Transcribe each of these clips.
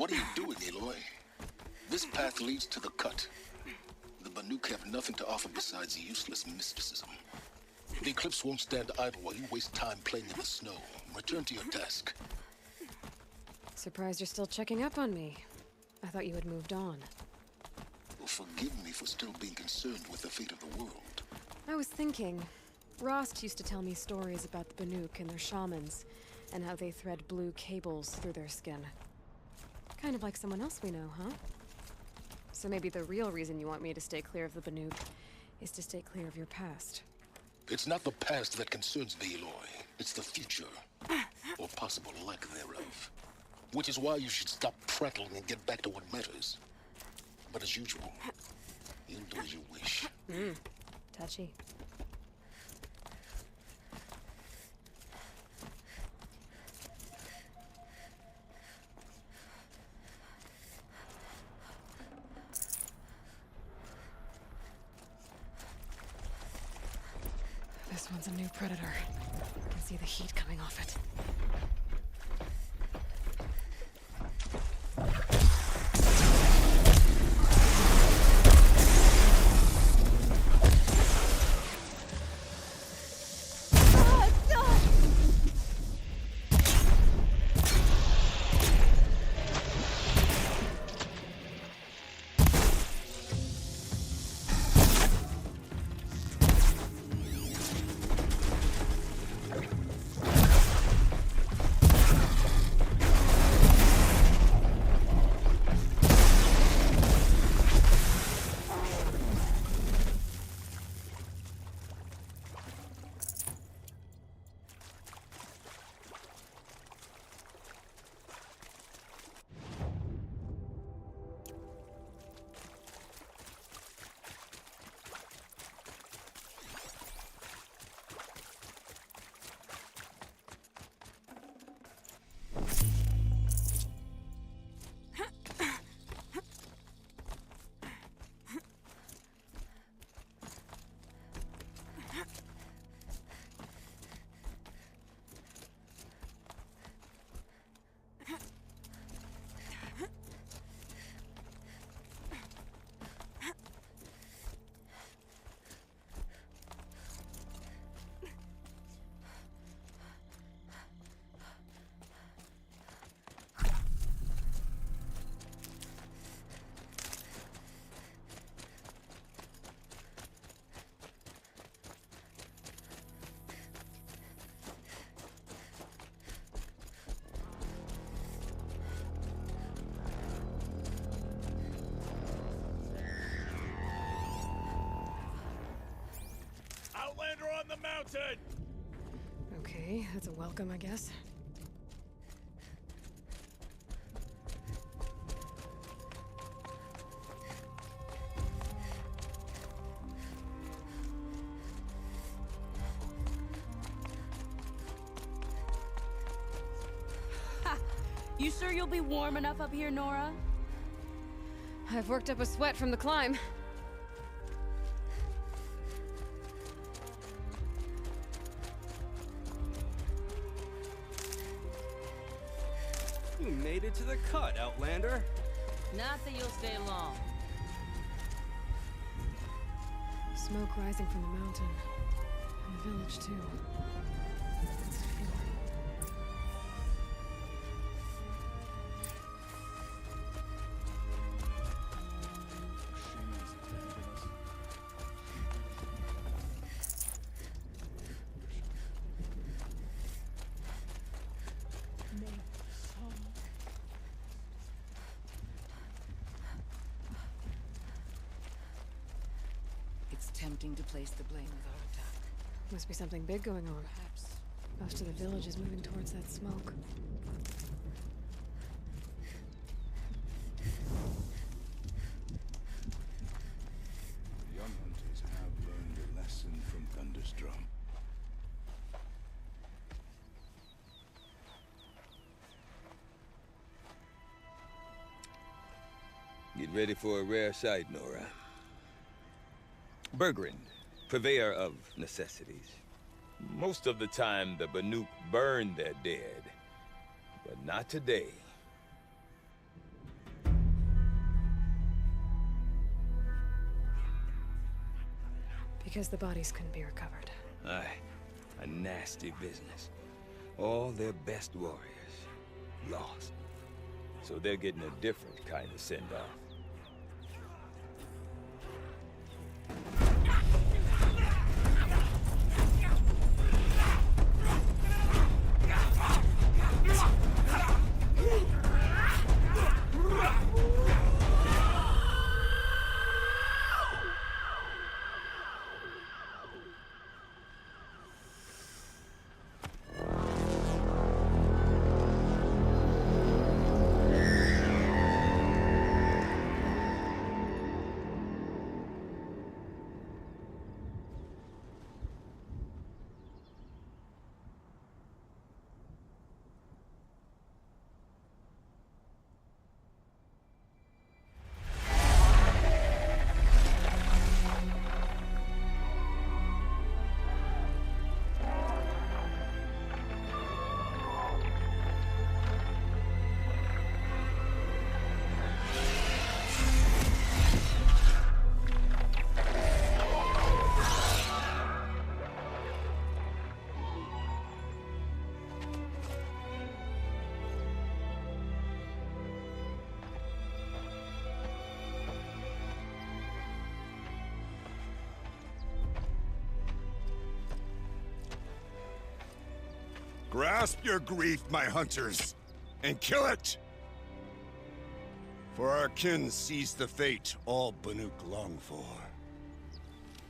What are you doing, Aloy? This path leads to the cut. The Banuk have nothing to offer besides useless mysticism. The Eclipse won't stand idle while you waste time playing in the snow. Return to your desk. Surprised you're still checking up on me. I thought you had moved on. Well, forgive me for still being concerned with the fate of the world. I was thinking, Rost used to tell me stories about the Banuk and their shamans, and how they thread blue cables through their skin. Kind of like someone else we know, huh? So maybe the real reason you want me to stay clear of the Banuk is to stay clear of your past. It's not the past that concerns me, Aloy. It's the future. Or possible lack thereof. Which is why you should stop prattling and get back to what matters. But as usual, you'll do as you wish. Touchy. This one's a new predator. I can see the heat coming off it. Outlander on the mountain! Okay, that's a welcome, I guess. Ha! You sure you'll be warm enough up here, Nora? I've worked up a sweat from the climb. You made it to the cut, Outlander. Not that you'll stay long. Smoke rising from the mountain. And the village, too. What's it for? It's tempting to place the blame with our attack. Must be something big going on. Perhaps. Most of the village is moving towards that smoke. The young hunters have learned a lesson from Thunderstrom. Get ready for a rare sight, Nora. Bergrand, purveyor of necessities. Most of the time, the Banuk burn their dead. But not today. Because the bodies couldn't be recovered. Aye, a nasty business. All their best warriors lost. So they're getting a different kind of send-off. Grasp your grief, my hunters, and kill it! For our kin sees the fate all Banuk long for.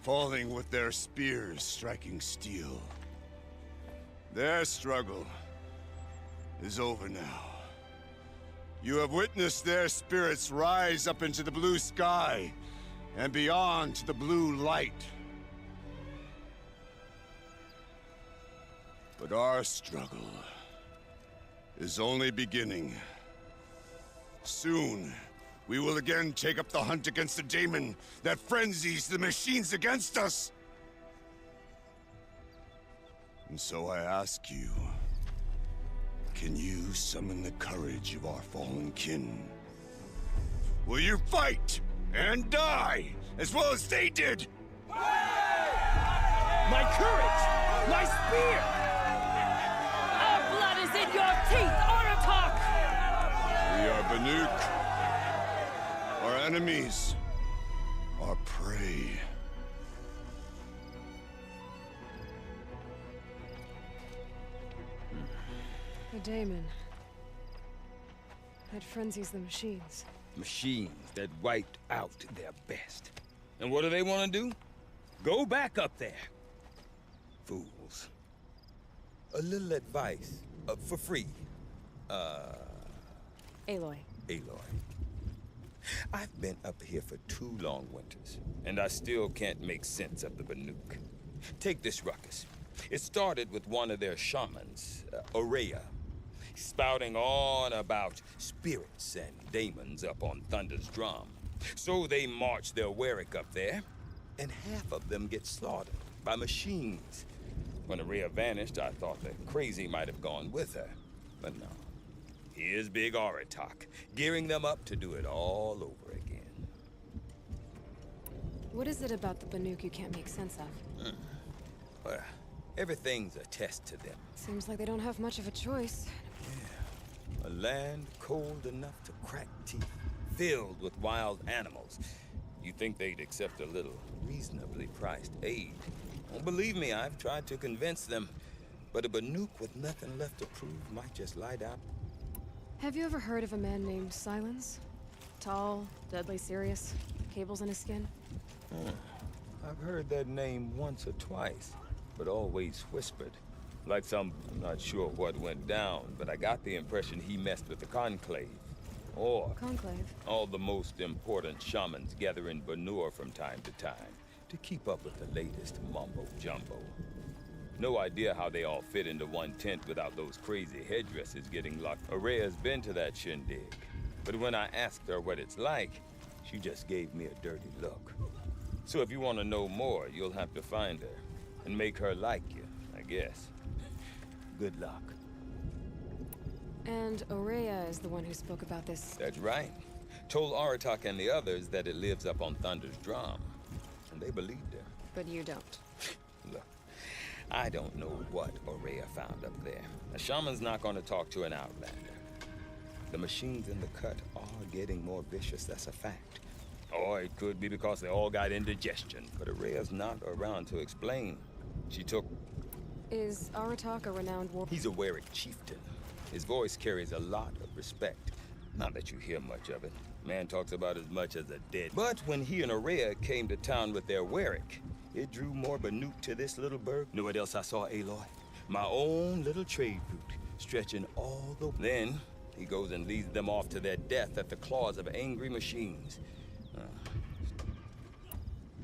Falling with their spears striking steel. Their struggle is over now. You have witnessed their spirits rise up into the blue sky and beyond to the blue light. But our struggle is only beginning. Soon, we will again take up the hunt against the daemon that frenzies the machines against us. And so I ask you, can you summon the courage of our fallen kin? Will you fight and die as well as they did? My courage! My spear! Our blood is in your teeth, Aratak! We are Banuk. Our enemies are prey. The daemon. That frenzies the machines. Machines that wiped out their best. And what do they want to do? Go back up there. Fools. A little advice, for free. Aloy. Aloy. I've been up here for 2 long winters, and I still can't make sense of the Banuk. Take this ruckus. It started with one of their shamans, Aurea, spouting on about spirits and daemons up on Thunder's drum. So they march their Warwick up there, and half of them get slaughtered by machines. When Aurea vanished, I thought the crazy might have gone with her, but no. Here's Big Aratak, gearing them up to do it all over again. What is it about the Banuk you can't make sense of? Well, everything's a test to them. Seems like they don't have much of a choice. A land cold enough to crack teeth, filled with wild animals. You'd think they'd accept a little reasonably priced aid. Don't believe me, I've tried to convince them. But a Banuk with nothing left to prove might just lie down. Have you ever heard of a man named Silence? Tall, deadly serious, cables in his skin? I've heard that name once or twice, but always whispered. Like I'm not sure what went down, but I got the impression he messed with the Conclave. Or Conclave? all the most important shamans gather in Banur from time to time to keep up with the latest mumbo-jumbo. No idea how they all fit into one tent without those crazy headdresses getting locked. Aurea's been to that shindig, but when I asked her what it's like, she just gave me a dirty look. So if you want to know more, you'll have to find her and make her like you, I guess. Good luck. And Aurea is the one who spoke about this. That's right. Told Aratak and the others that it lives up on Thunder's drum, and they believed her. But you don't. Look, I don't know what Aurea found up there. A shaman's not going to talk to an outlander. The machines in the cut are getting more vicious, that's a fact. Or it could be because they all got indigestion. But Aurea's not around to explain. She took... Is Aratak a renowned war... He's a Werik chieftain. His voice carries a lot of respect. Not that you hear much of it. Man talks about as much as a dead. But when he and Aurea came to town with their Werik, it drew more Banuk to this little burg. Know what else I saw, Aloy? My own little trade route, stretching all the... Then, he goes and leads them off to their death at the claws of angry machines.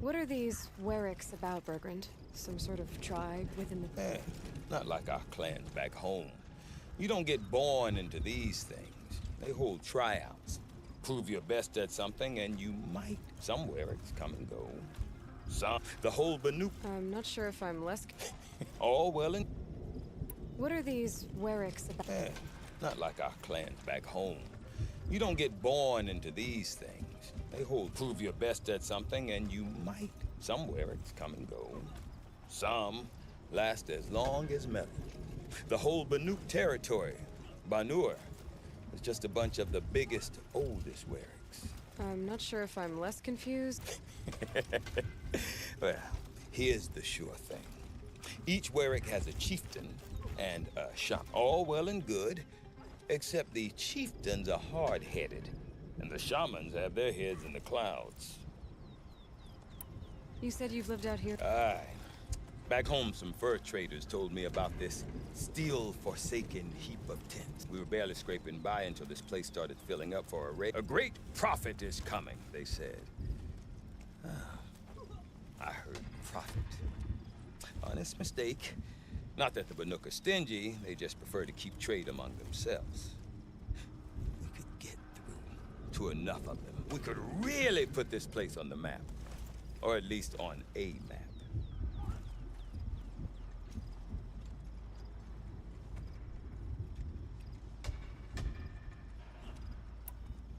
What are these Weriks about, Bergrand? Some sort of tribe within the... Not like our clans back home. You don't get born into these things. They hold tryouts. Prove your best at something, and you might. Some Weriks come and go. Some... The whole Banuk... I'm not sure if I'm less... All well and... What are these Weriks about? Not like our clans back home. You don't get born into these things. They hold prove your best at something, and you might. Some Weriks come and go. Some last as long as metal. The whole Banuk territory, Banur, is just a bunch of the biggest, oldest Weriks. I'm not sure if I'm less confused. Well, here's the sure thing. Each Werik has a chieftain and a shaman. All well and good, except the chieftains are hard-headed, and the shamans have their heads in the clouds. You said you've lived out here? Aye. Back home, some fur traders told me about this still-forsaken heap of tents. We were barely scraping by until this place started filling up for a raid. A great prophet is coming, they said. I heard prophet. Honest mistake. Not that the Banuk are stingy, they just prefer to keep trade among themselves. We could get through to enough of them. We could really put this place on the map. Or at least on a map.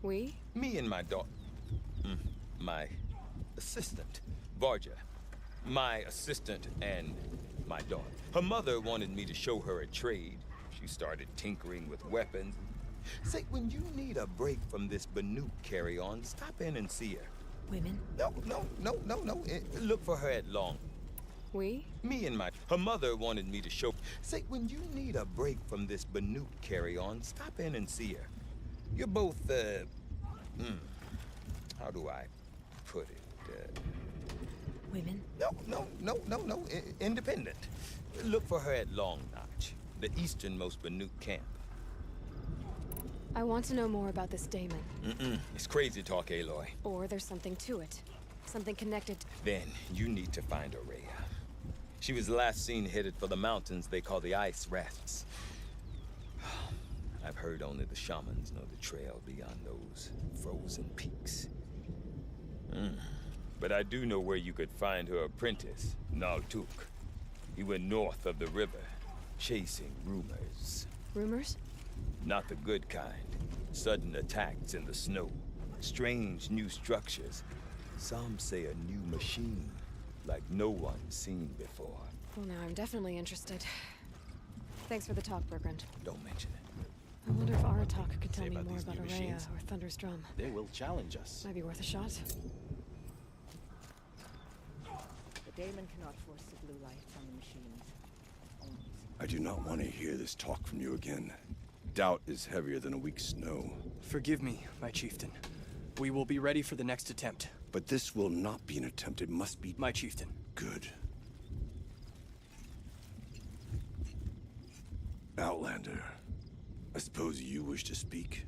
We? Me and my daughter. My assistant, Varja. My assistant and my daughter. Her mother wanted me to show her a trade. She started tinkering with weapons. Say, when you need a break from this Banuk carry-on, stop in and see her. Women? No. Look for her at Long. We? Me and my... Her mother wanted me to show... Say, when you need a break from this Banuk carry-on, stop in and see her. You're both, how do I put it? Women? No. Independent. Look for her at Long Notch, the easternmost Banuk camp. I want to know more about this Damon. It's crazy talk, Aloy. Or there's something to it. Something connected. Then you need to find Aurea. She was last seen headed for the mountains they call the Ice Rafts. I've heard only the shamans know the trail beyond those frozen peaks. But I do know where you could find her apprentice, Naltuk. He went north of the river, chasing rumors. Rumors? Not the good kind. Sudden attacks in the snow. Strange new structures. Some say a new machine, like no one's seen before. Well, now I'm definitely interested. Thanks for the talk, Bergrand. Don't mention it. I wonder if Aratak could tell me about more these about new Aurea machines? or Thunder's Drum. They will challenge us. Might be worth a shot. The Daemon cannot force the blue light from the machines. I do not want to hear this talk from you again. Doubt is heavier than a week's snow. Forgive me, my chieftain. We will be ready for the next attempt. But this will not be an attempt. It must be My chieftain. good. Outlander, I suppose you wish to speak?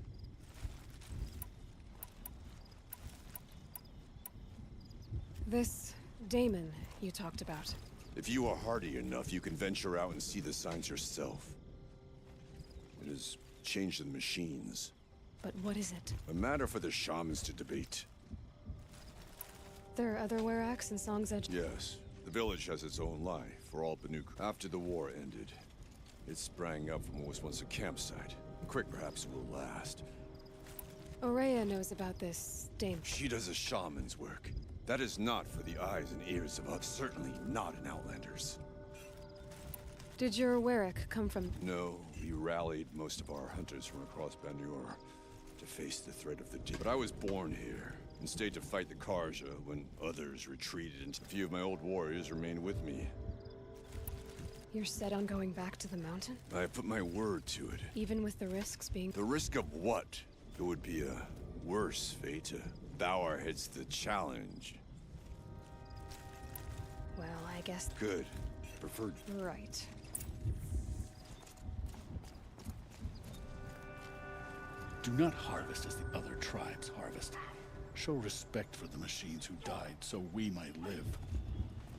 This Damon you talked about. If you are hardy enough, you can venture out and see the signs yourself. It has changed the machines. But what is it? A matter for the shamans to debate. There are other Weraks in Song's Edge? Yes, the village has its own life for all Banuk. After the war ended, it sprang up from what was once a campsite. Quick, perhaps it will last. Aurea knows about this Damon. She does a shaman's work. That is not for the eyes and ears of others. Certainly not an Outlander's. Did your Warwick come from... No, we rallied most of our hunters from across Banur to face the threat of the deep. But I was born here and stayed to fight the Karja when others retreated, and a few of my old warriors remained with me. You're set on going back to the mountain? I put my word to it. Even with the risks being... The risk of what? It would be a worse fate to bow our heads to the challenge. Well, I guess... Good. Preferred... Right. Do not harvest as the other tribes harvest. Show respect for the machines who died so we might live.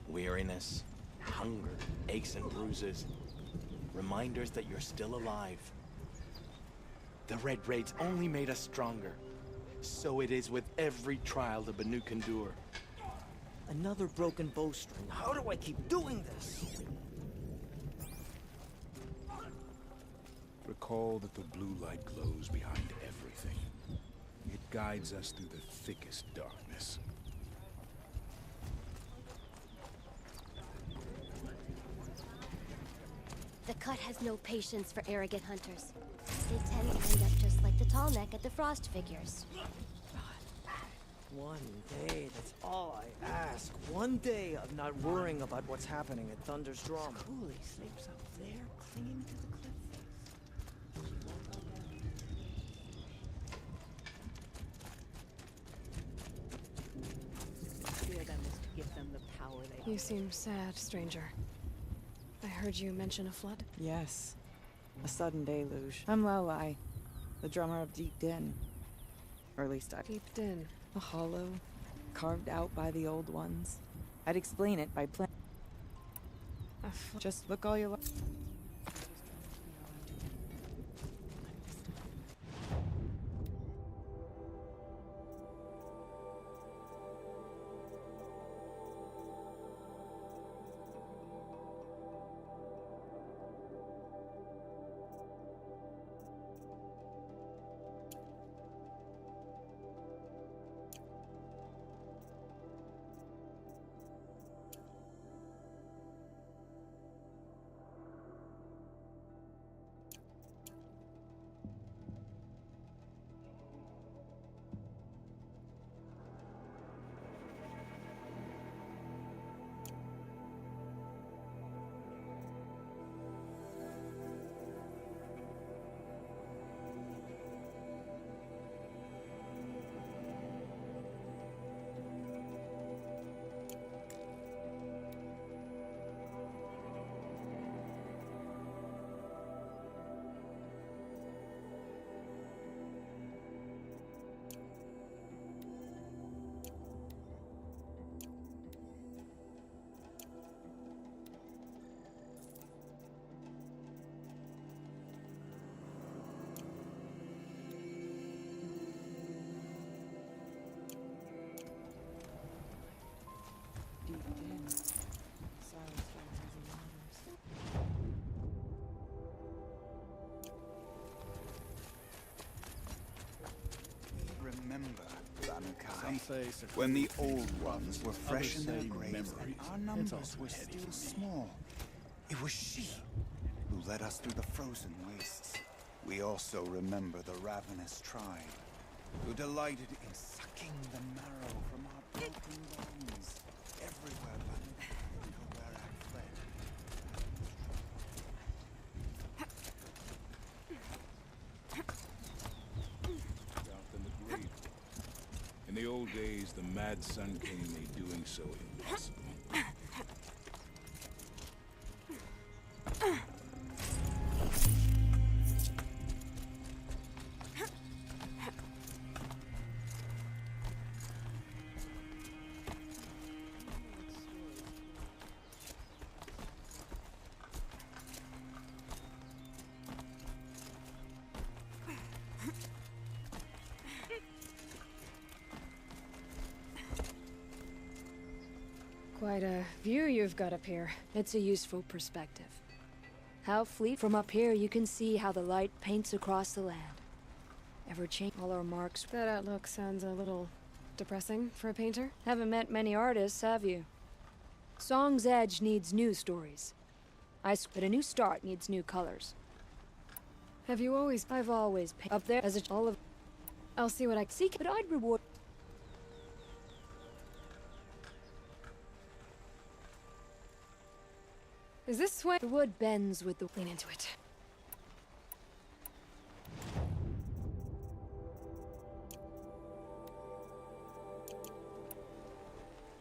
Weariness, hunger, aches and bruises. Reminders that you're still alive. The Red Raids only made us stronger. So it is with every trial the Banuk endure. Another broken bowstring. How do I keep doing this? Recall that the blue light glows behind everything. It guides us through the thickest darkness. The Cut has no patience for arrogant hunters. They tend to end up just like the tall neck at the Frost figures. One day, that's all I ask. One day of not worrying about what's happening at Thunder's Drum. Cooley sleeps up there, clinging to the cliff face. Fear them is to give them the power they You seem sad, stranger. I heard you mention a flood. Yes. A sudden deluge. I'm Lelai, the drummer of Deep Din. Or at least I... Deep Din. A hollow, carved out by the old ones. I'd explain it by playing. Just look all you like. Remember, Some say when the old ones were fresh in their say graves, and memories. our It's numbers also were heady still for me. small. It was she who led us through the frozen wastes. We also remember the ravenous tribe, who delighted in sucking the marrow from our broken bones. Everywhere but where I fled. Out in the grave. In the old days, the Mad Sun King made doing so impossible. Quite a view you've got up here. It's a useful perspective. How fleet from up here you can see how the light paints across the land. Ever change all our marks. That outlook sounds a little Depressing for a painter? Haven't met many artists, have you? Song's edge needs new stories. But a new start needs new colors. Have you always... I've always up there as a all of... I'll see what I seek, but I'd reward... Is this way? The wood bends with the... Lean into it.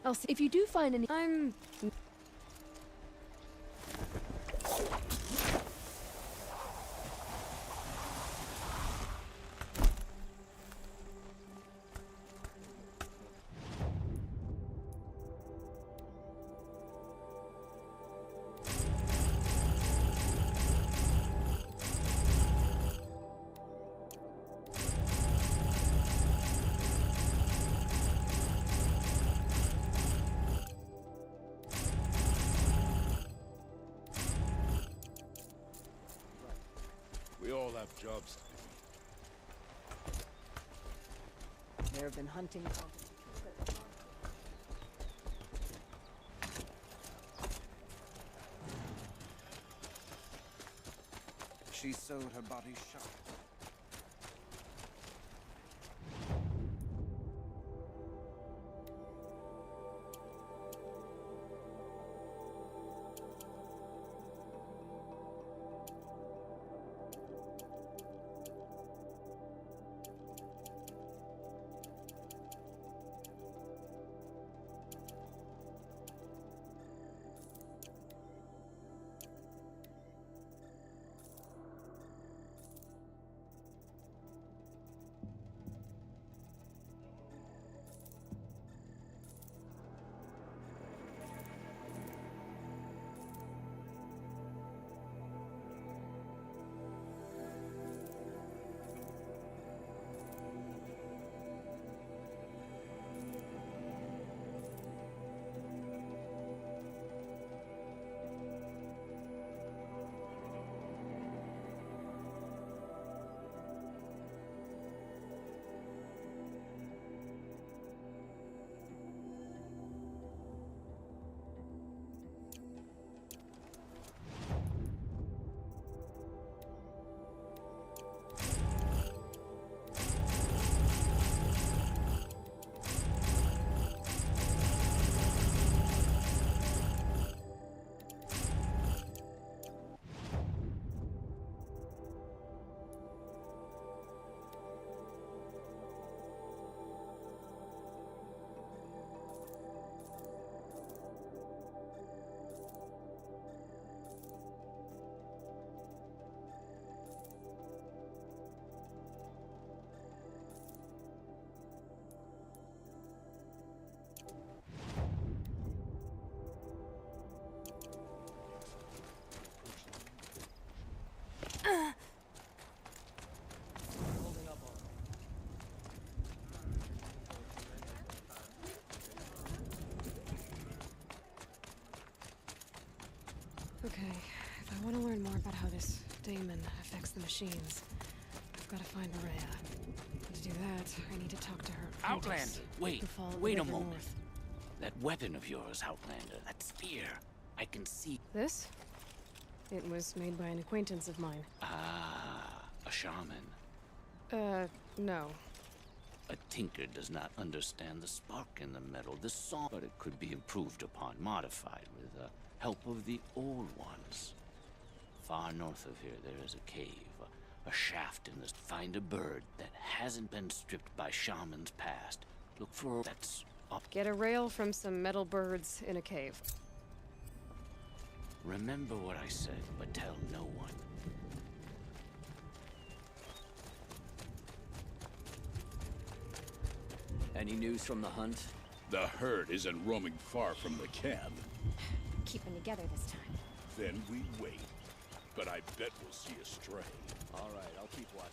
I'll see. If you do find any... I'm... We all have jobs to do. There have been hunting competitions. She sewed her body shut. Okay, if I want to learn more about how this daemon affects the machines, I've got to find Rhea. And to do that, I need to talk to her apprentice, Outlander, wait, who followed wait the a river moment. north. That weapon of yours, Outlander, that spear, I can see... This? It was made by an acquaintance of mine. Ah, a shaman. No. A tinker does not understand the spark in the metal, the song, but it could be improved upon, modified with the help of the old ones. Far north of here, there is a cave, a shaft in this. Find a bird that hasn't been stripped by shamans past. Look for that's up. Get a rail from some metal birds in a cave. Remember what I said, but tell no one. Any news from the hunt? The herd isn't roaming far from the camp. Keeping together this time. Then we wait. But I bet we'll see a stray. All right, I'll keep watch.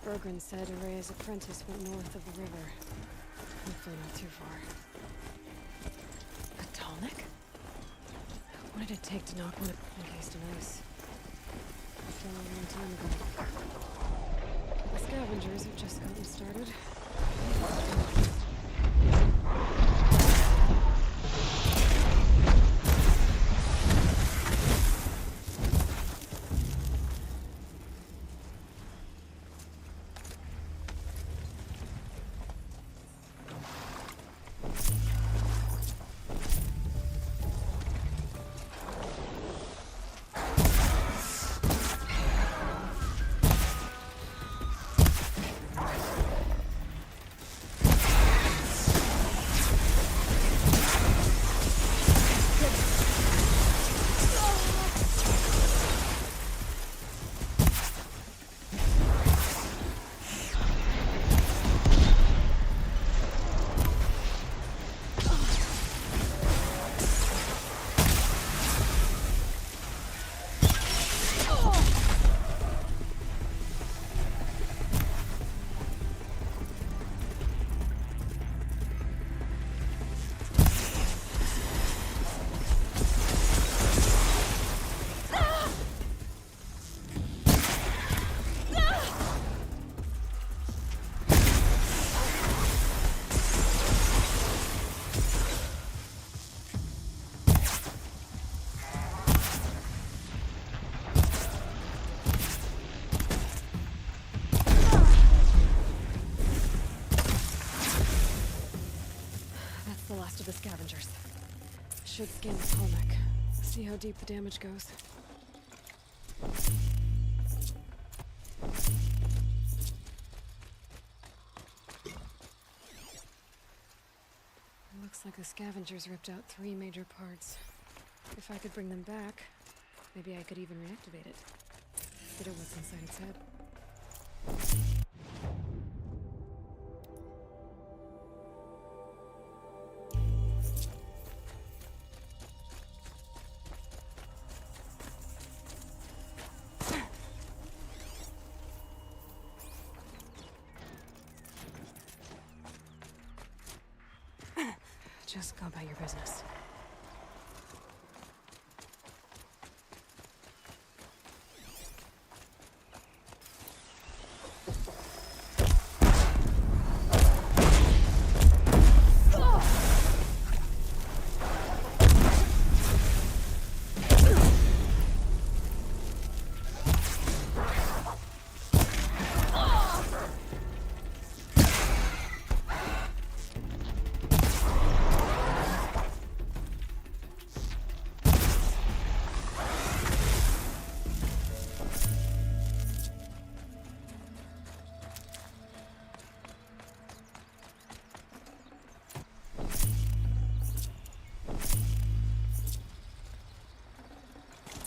Bergren said Araya's apprentice went north of the river. Hopefully not too far. A Tallneck? What did it take to knock one encased in ice? Fell a long time ago. The scavengers have just gotten started. The last of the scavengers. Should scan the Tallneck. See how deep the damage goes. Looks like the scavengers ripped out 3 major parts. If I could bring them back, maybe I could even reactivate it. Consider what's inside its head. Just go about your business.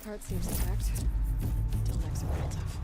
Heart seems intact. Tallnecks are real tough.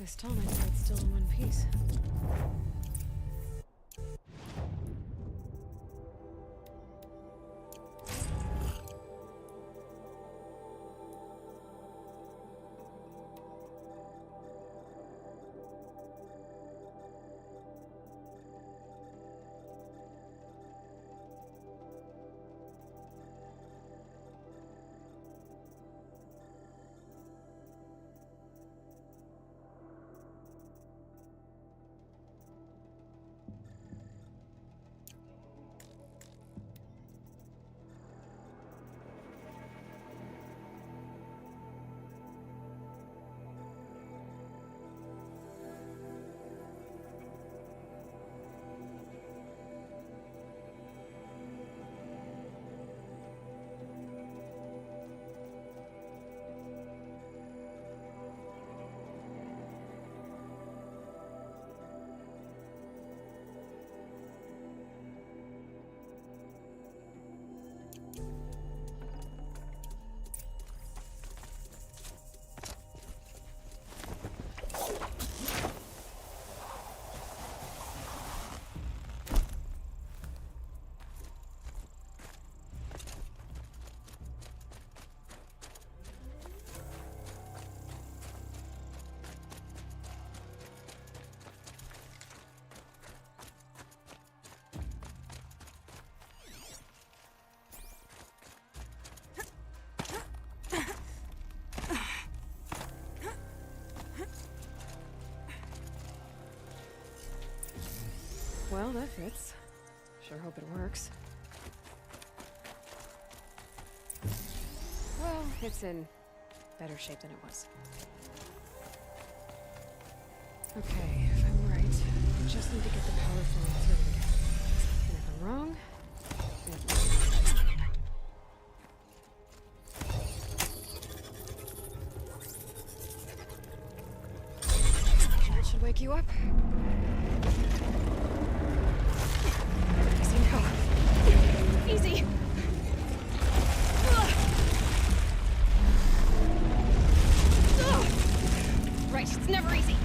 this tallneck so it's still in one piece. Well, that fits. Sure hope it works. Well, it's in better shape than it was. Okay, if I'm right, I just need to get the power flowing through again. And if I'm wrong, that should wake you up. Easy now. Easy. Right, it's never easy.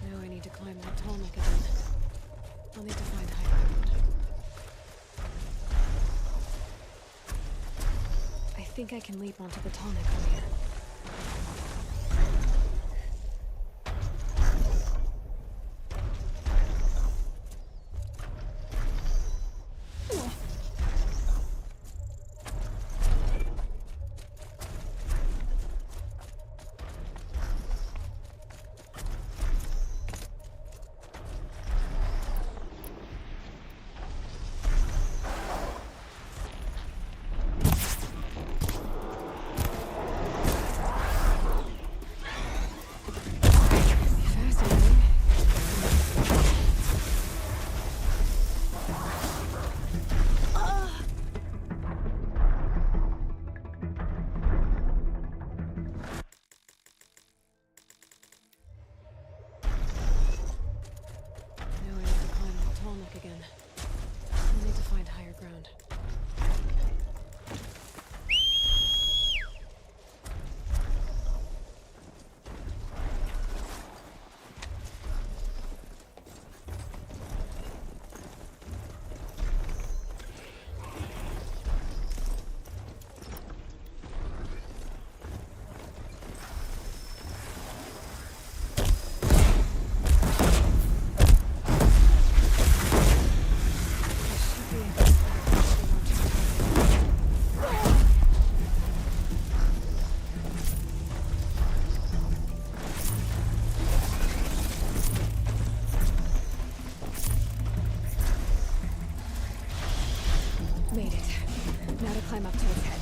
Now I need to climb that tallneck again. I'll need to find high ground. I think I can leap onto the tallneck from here. Again. I'll need to find higher ground. Made it. Now to climb up to its head.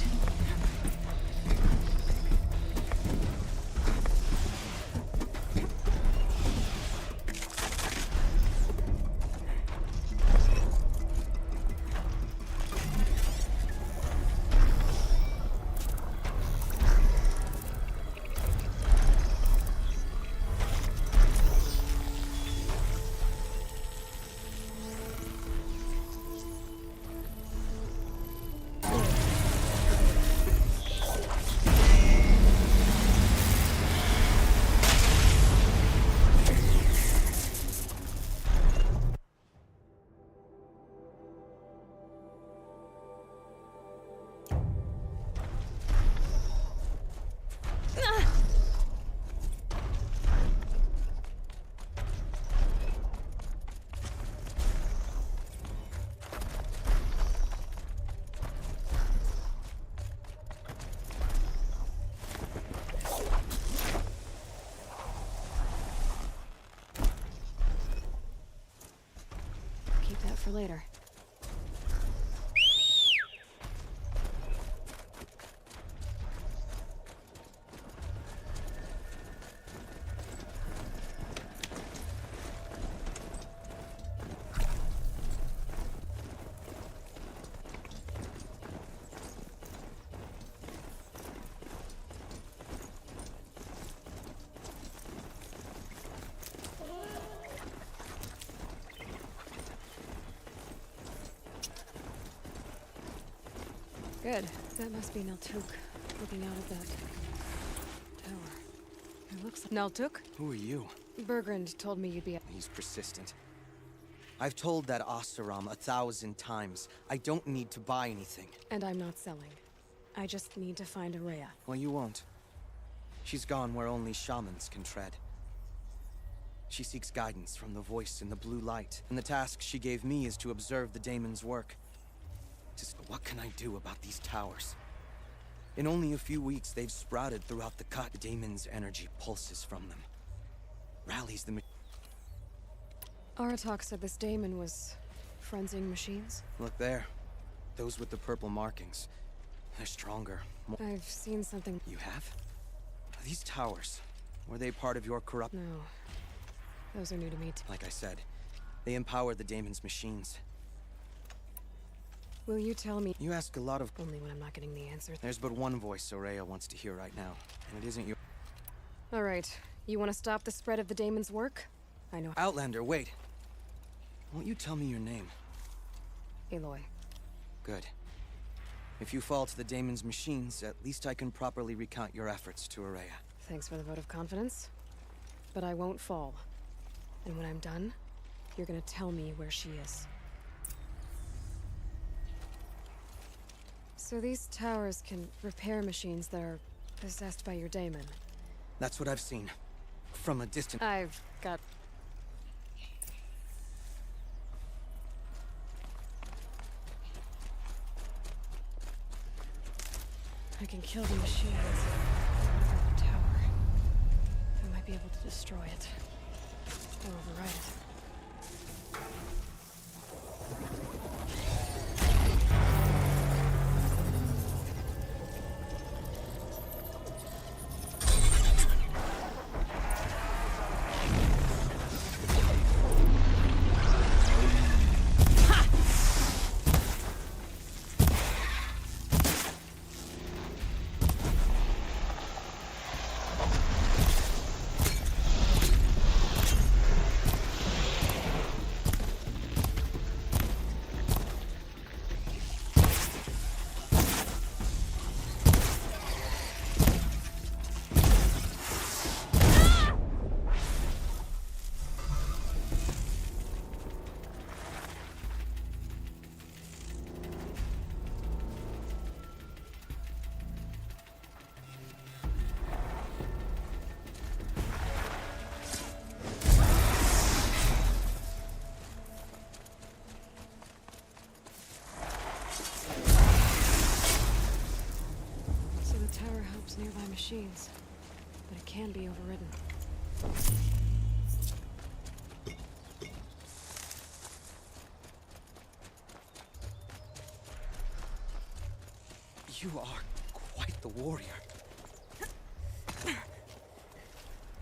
for later. Good. That must be Naltuk, looking out at that tower. It looks like Naltuk? Who are you? Bergrand told me you'd be. He's persistent. I've told that Oseram 1,000 times. I don't need to buy anything. And I'm not selling. I just need to find Araya. Well, you won't. She's gone where only shamans can tread. She seeks guidance from the voice in the blue light, and the task she gave me is to observe the daemon's work. Just what can I do about these towers? In only a few weeks, they've sprouted throughout the cut. The daemon's energy pulses from them. Rallies the Aratak said this daemon was frenzing machines. Look there. Those with the purple markings. They're stronger. I've seen something. You have? These towers, were they part of your corrupt... No. Those are new to me. Like I said, they empower the daemon's machines. Will you tell me? You ask a lot of... Only when I'm not getting the answer. There's but one voice Oraya wants to hear right now, and it isn't you. All right. You want to stop the spread of the daemon's work? I know. Outlander, wait. Won't you tell me your name? Aloy. Good. If you fall to the daemon's machines, at least I can properly recount your efforts to Oraya. Thanks for the vote of confidence. But I won't fall. And when I'm done, you're gonna tell me where she is. So these towers can repair machines that are possessed by your daemon. That's what I've seen. From a distance. I've got... I can kill the machines. Over the tower. I might be able to destroy it. Or override it. Nearby machines, but it can be overridden. You are quite the warrior.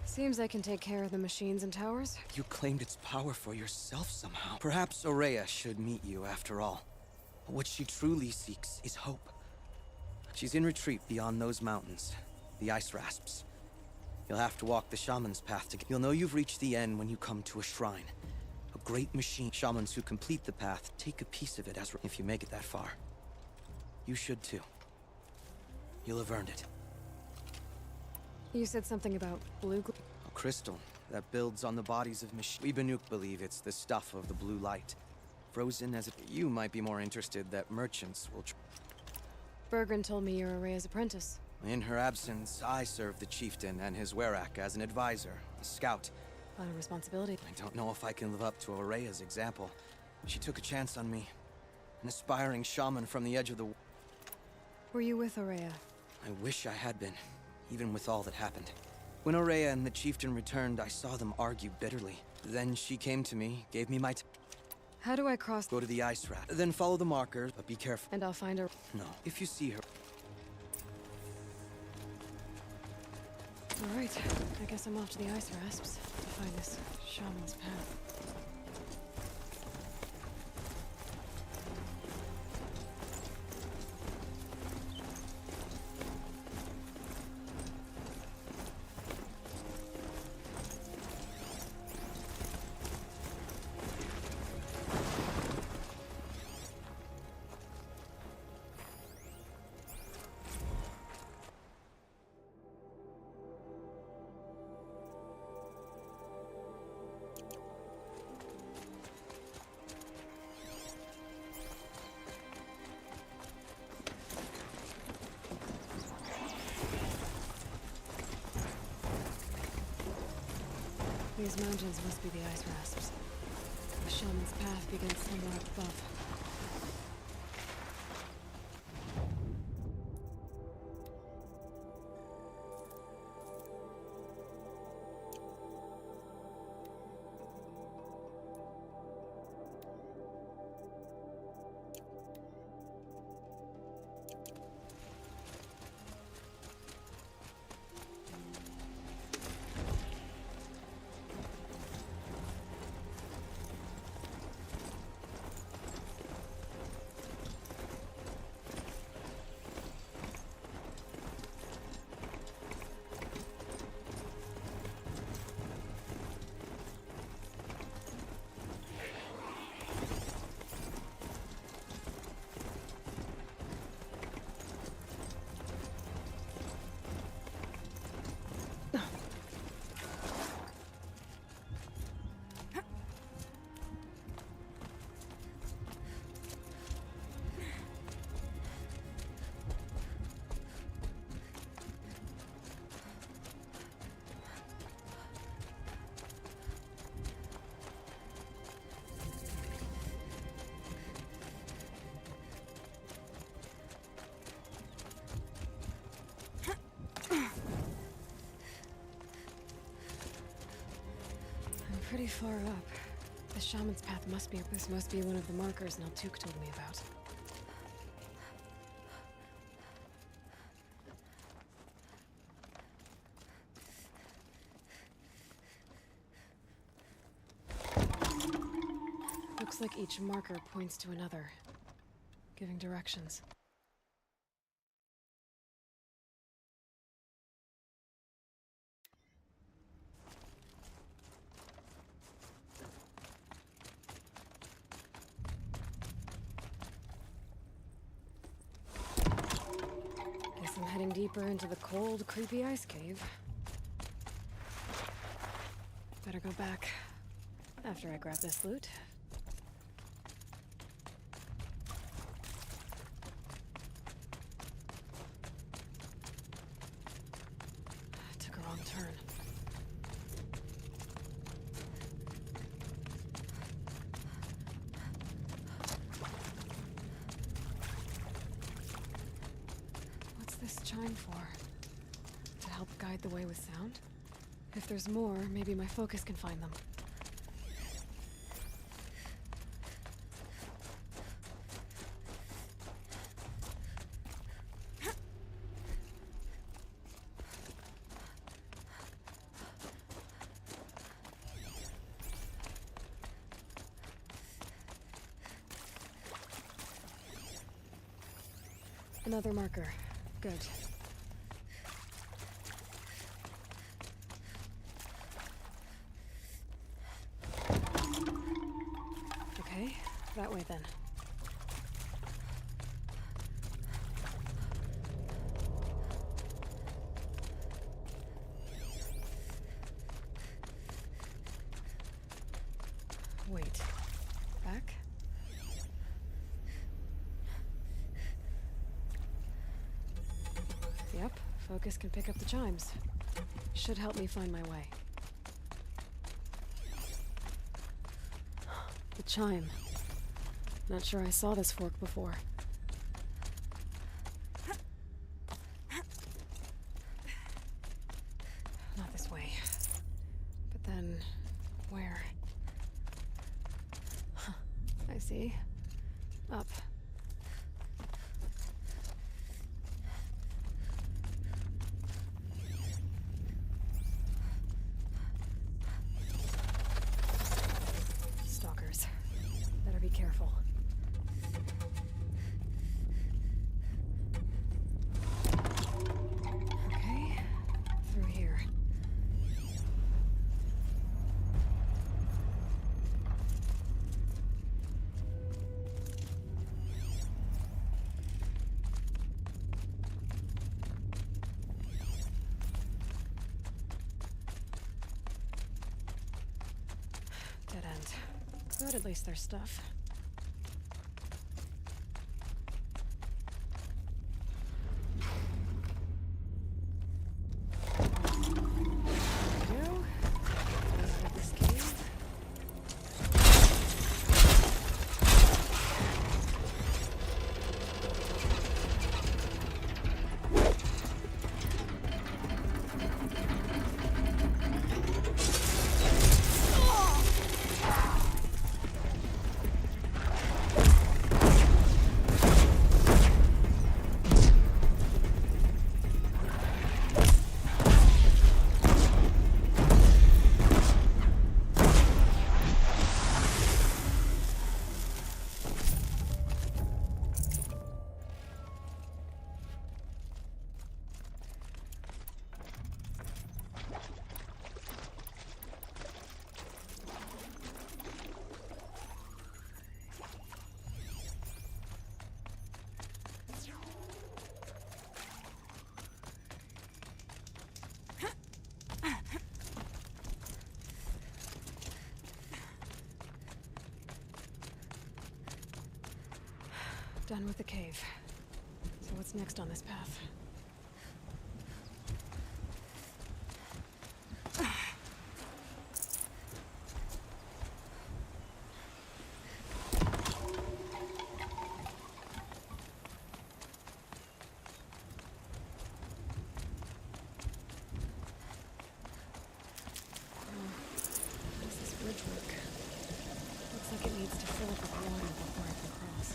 Seems I can take care of the machines and towers. You claimed its power for yourself somehow. Perhaps Oraya should meet you after all. What she truly seeks is hope. She's in retreat beyond those mountains, the ice rasps. You'll have to walk the shaman's path to get... You'll know you've reached the end when you come to a shrine. A great machine. Shamans who complete the path take a piece of it as... If you make it that far, you should too. You'll have earned it. You said something about blue... A crystal that builds on the bodies of machines. We Banuk believe it's the stuff of the blue light. Frozen as it... You might be more interested that merchants will... Bergrand told me you're Araya's apprentice. In her absence, I serve the chieftain and his werak as an advisor, a scout. A lot of responsibility. I don't know if I can live up to Araya's example. She took a chance on me. An aspiring shaman from the edge of the... Were you with Araya? I wish I had been, even with all that happened. When Araya and the chieftain returned, I saw them argue bitterly. Then she came to me, gave me my... How do I cross? Go to the ice raft, then follow the markers, but be careful. And I'll find her. No, if you see her. All right, I guess I'm off to the ice rasps to find this shaman's path. These mountains must be the ice rasps. The shaman's path begins somewhere up above. Pretty far up. The shaman's path must be up. This must be one of the markers Naltuk told me about. Looks like each marker points to another, giving directions. I'm heading deeper into the cold, creepy ice cave. Better go back after I grab this loot. Took a wrong turn. This chime for? To help guide the way with sound? If there's more, maybe my focus can find them. Another marker. Good. Okay, that way then. Wait. Back? Yep, focus can pick up the chimes. Should help me find my way. The chime. Not sure I saw this fork before. Not this way. But then, where? Huh. Up. Stalkers. Better be careful. Okay, through here. Dead end. But at least there's stuff. Done with the cave. So what's next on this path? How does this bridge work? Looks like it needs to fill up with water before I can cross.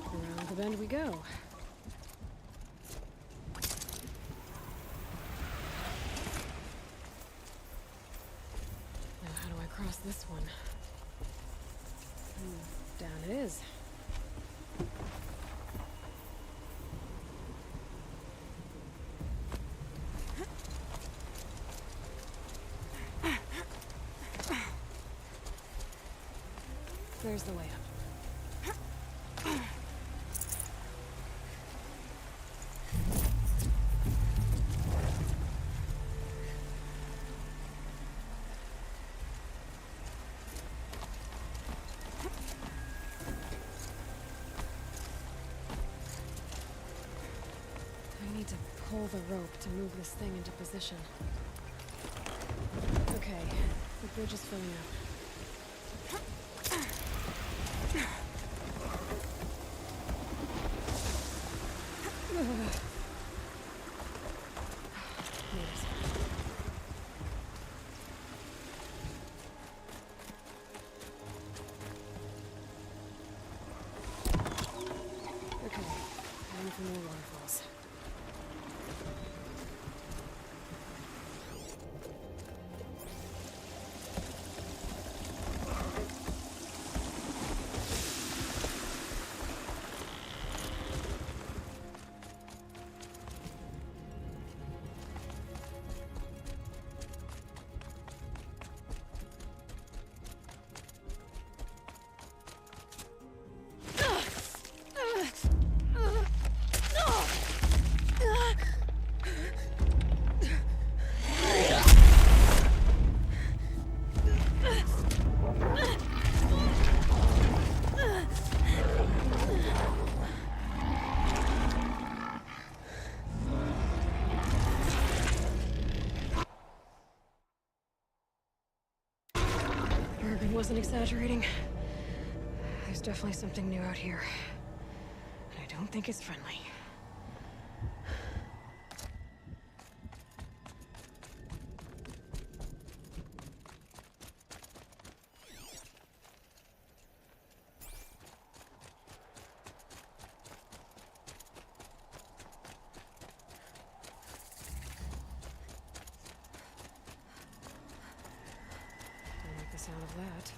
Around the bend we go. Now how do I cross this one? Down it is. There's the way up. I need to pull the rope to move this thing into position. Okay, the bridge is filling up. Okay, time for more waterfalls. wasn't exaggerating. There's definitely something new out here. And I don't think it's friendly. Don't like the sound of that.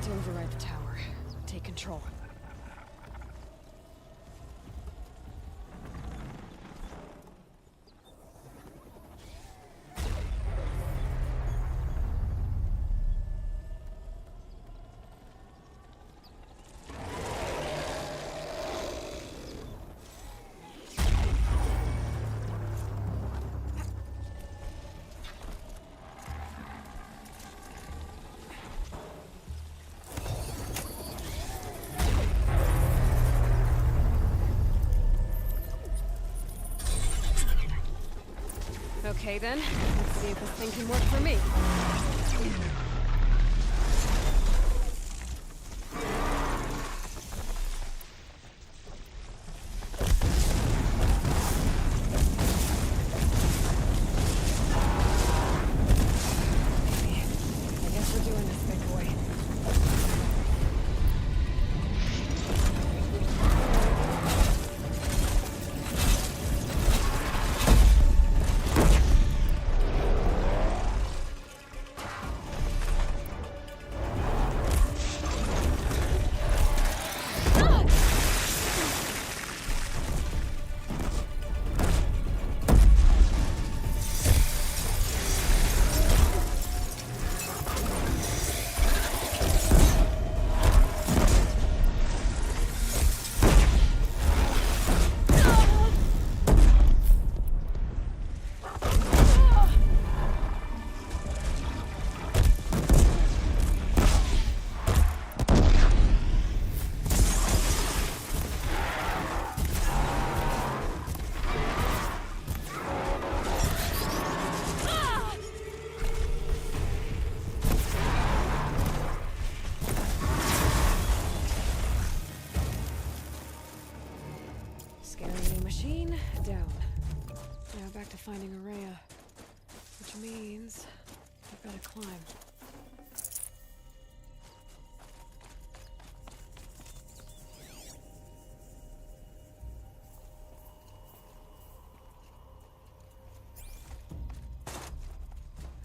To override the tower. Take control. Okay then, let's see if this thing can work for me. I guess we're doing this, big boy. Machine down. Now back to finding Araya. Which means I've got to climb.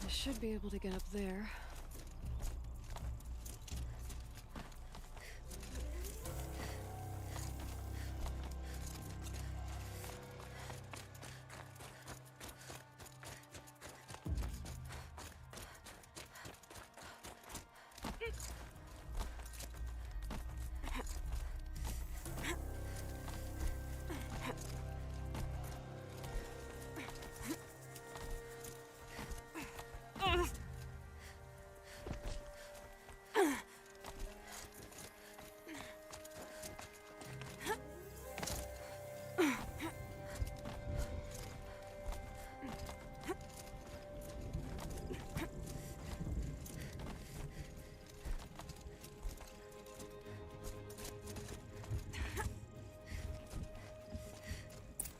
I should be able to get up there.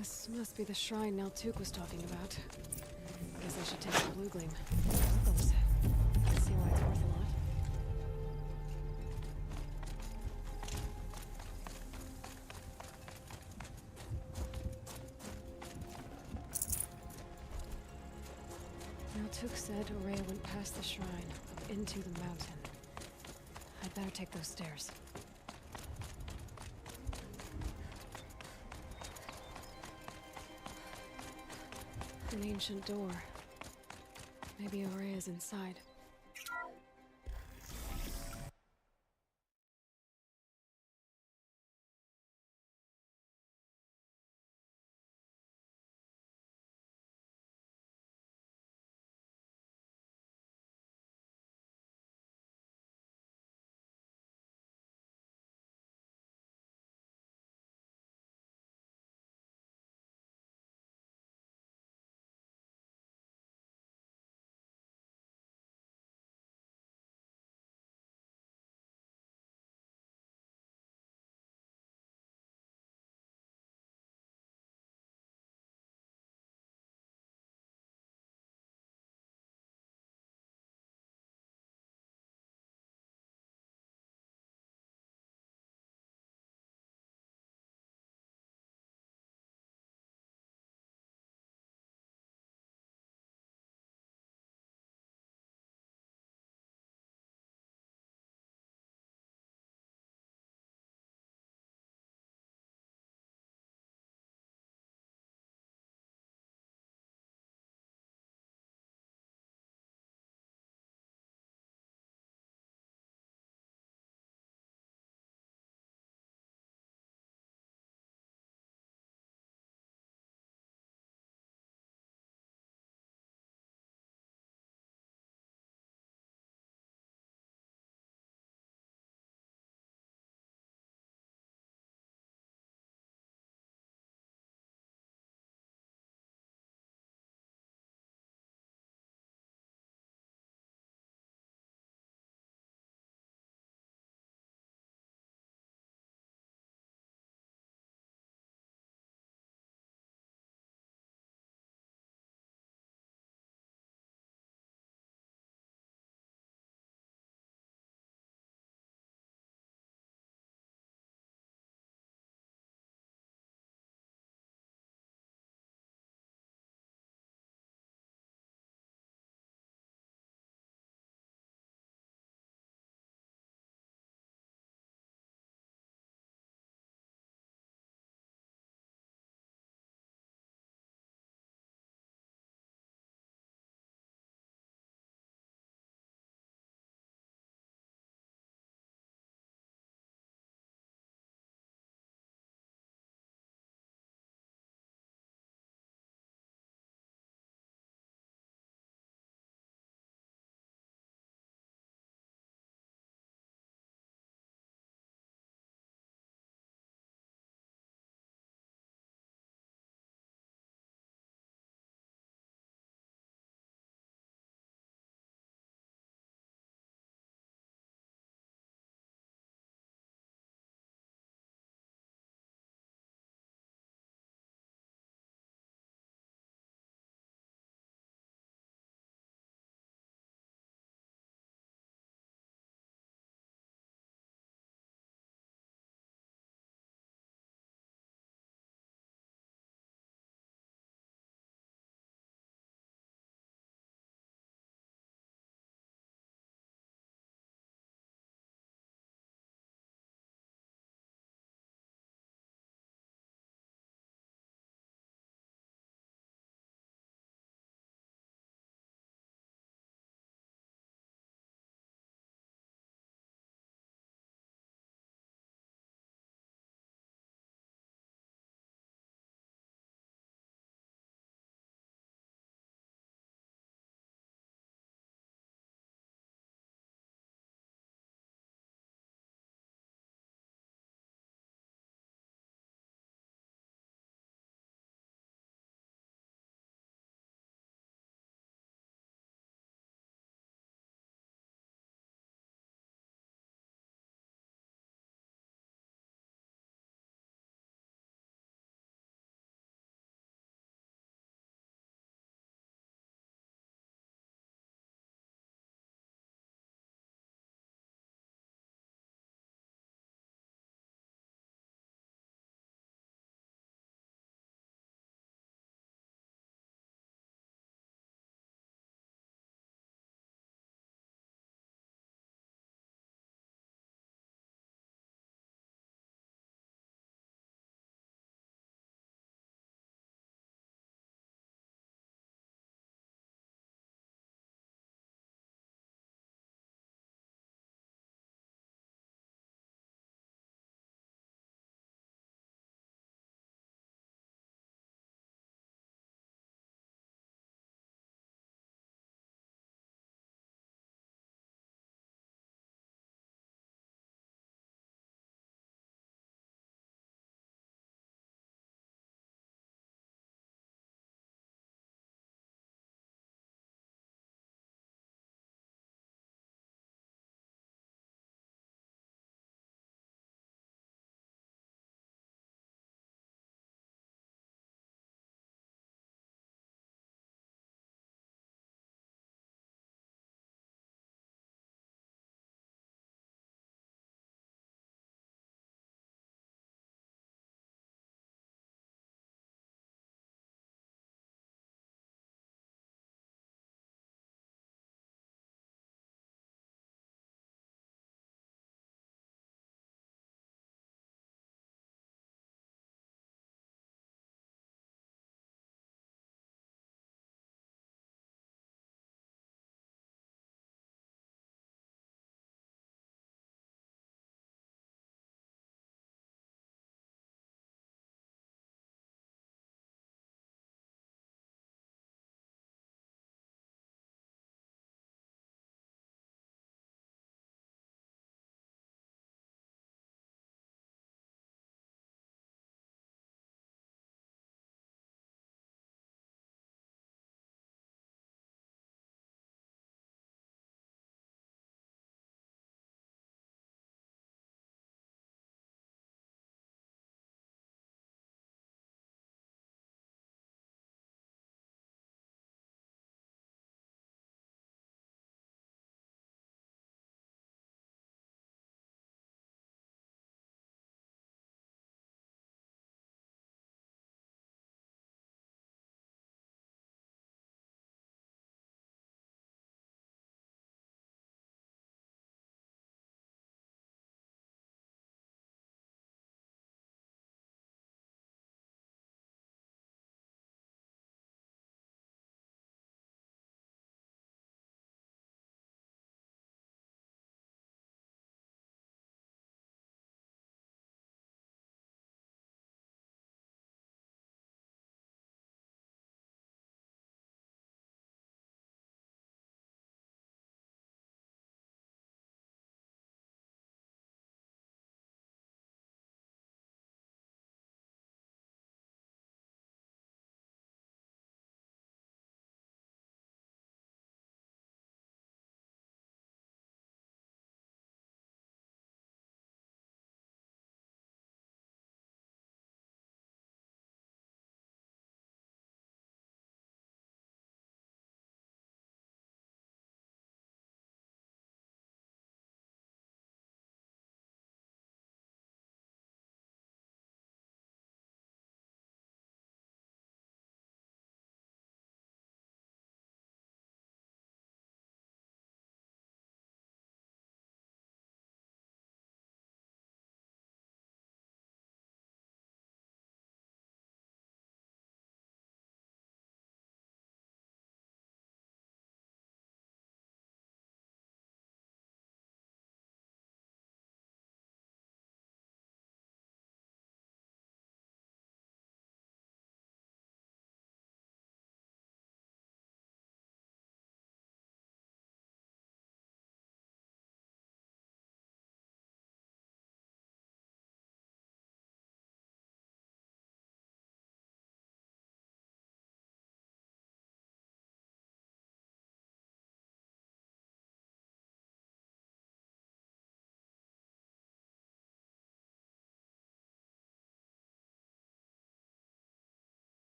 This must be the shrine Naltuk was talking about. Guess I should take the blue gleam. Sparkles. Let's see why it's worth a lot. Naltuk said Aurea went past the shrine, up into the mountain. I'd better take those stairs. An ancient door. Maybe Aurea's inside.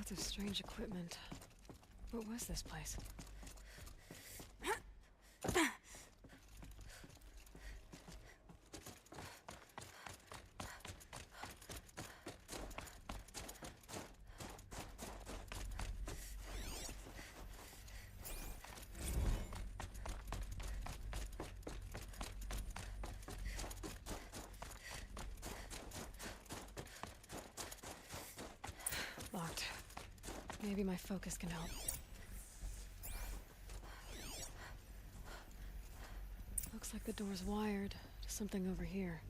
Lots of strange equipment. What was this place? Locked. Maybe my focus can help. Looks like the door's wired to something over here.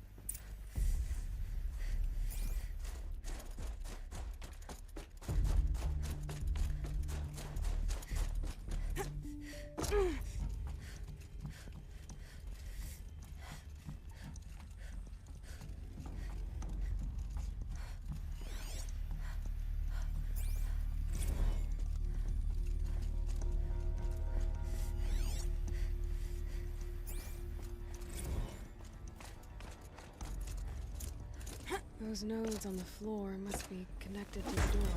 Those nodes on the floor must be connected to the door.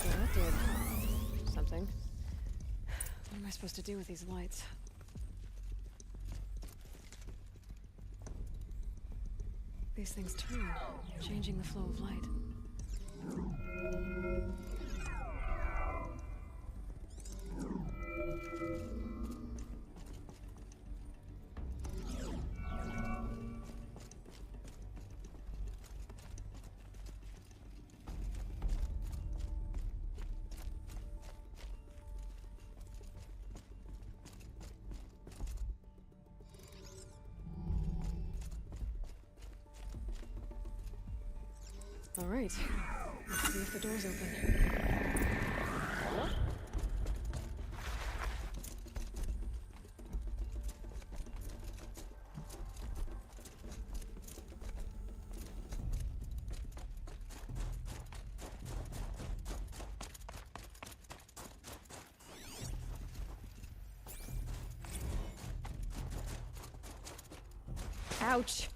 So that did something. What am I supposed to do with these lights? These things turn, changing the flow of light. All right, let's see if the door's open. Ouch!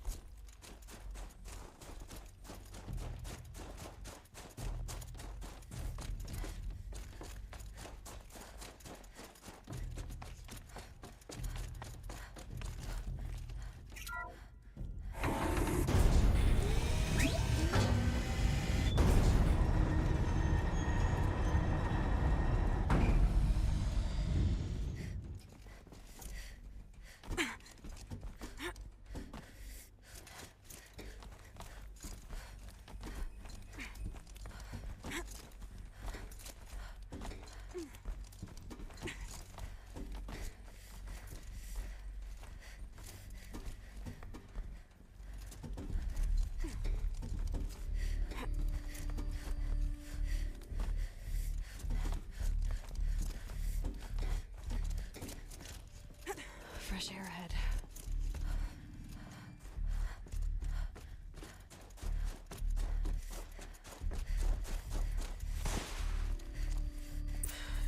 Fresh air ahead.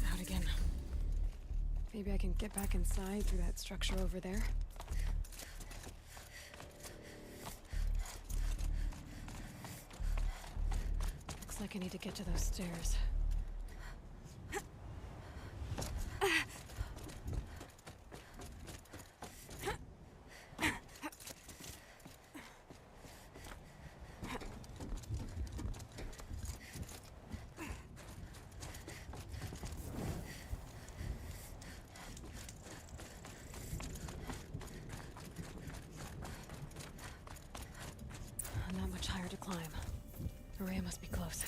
Out again. Maybe I can get back inside through that structure over there. Looks like I need to get to those stairs. Not much higher to climb. Maria must be close.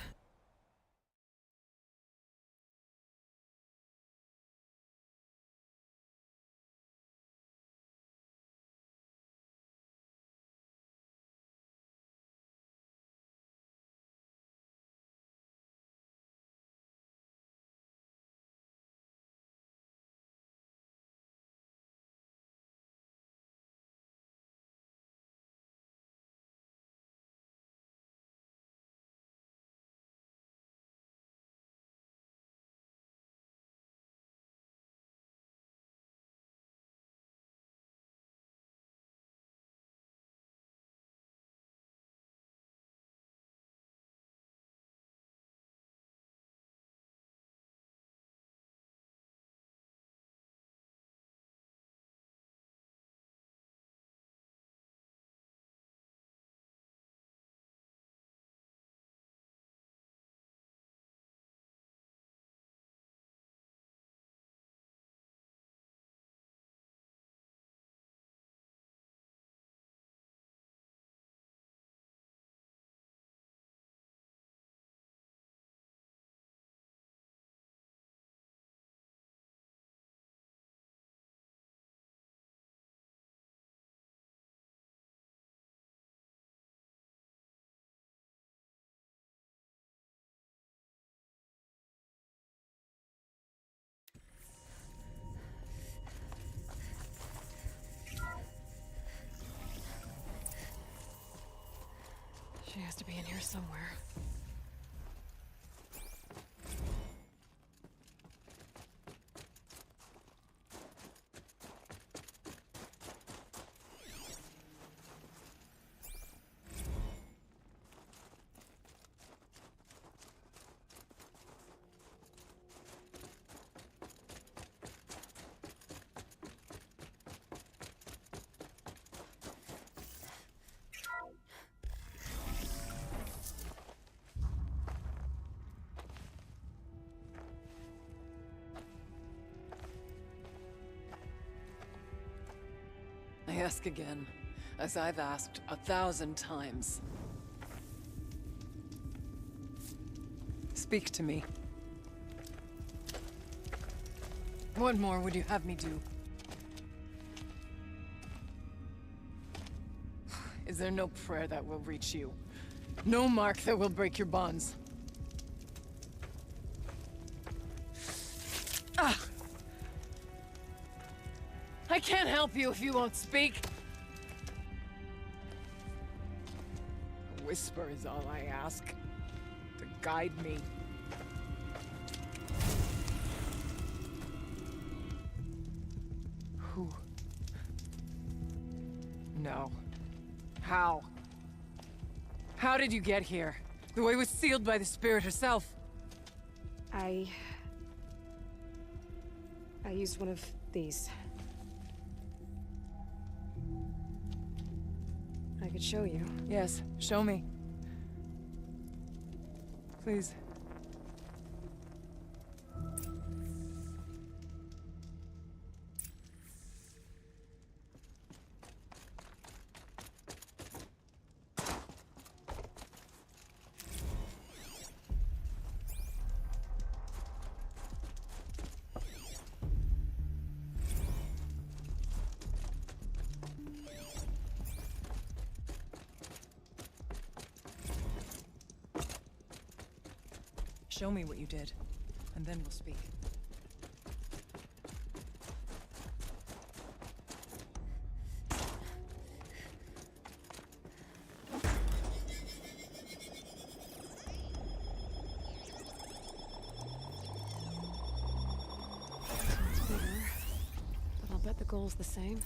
has to be in here somewhere. I ask again, as I've asked 1,000 times. Speak to me. What more would you have me do? Is there no prayer that will reach you? No mark that will break your bonds? Ah! I can't help you if you won't speak. A whisper is all I ask. To guide me. Who? No. How? How did you get here? The way was sealed by the spirit herself. I used one of these. I could show you. Yes, show me. Please. Show me what you did, and then we'll speak. It's bigger, but I'll bet the goal's the same.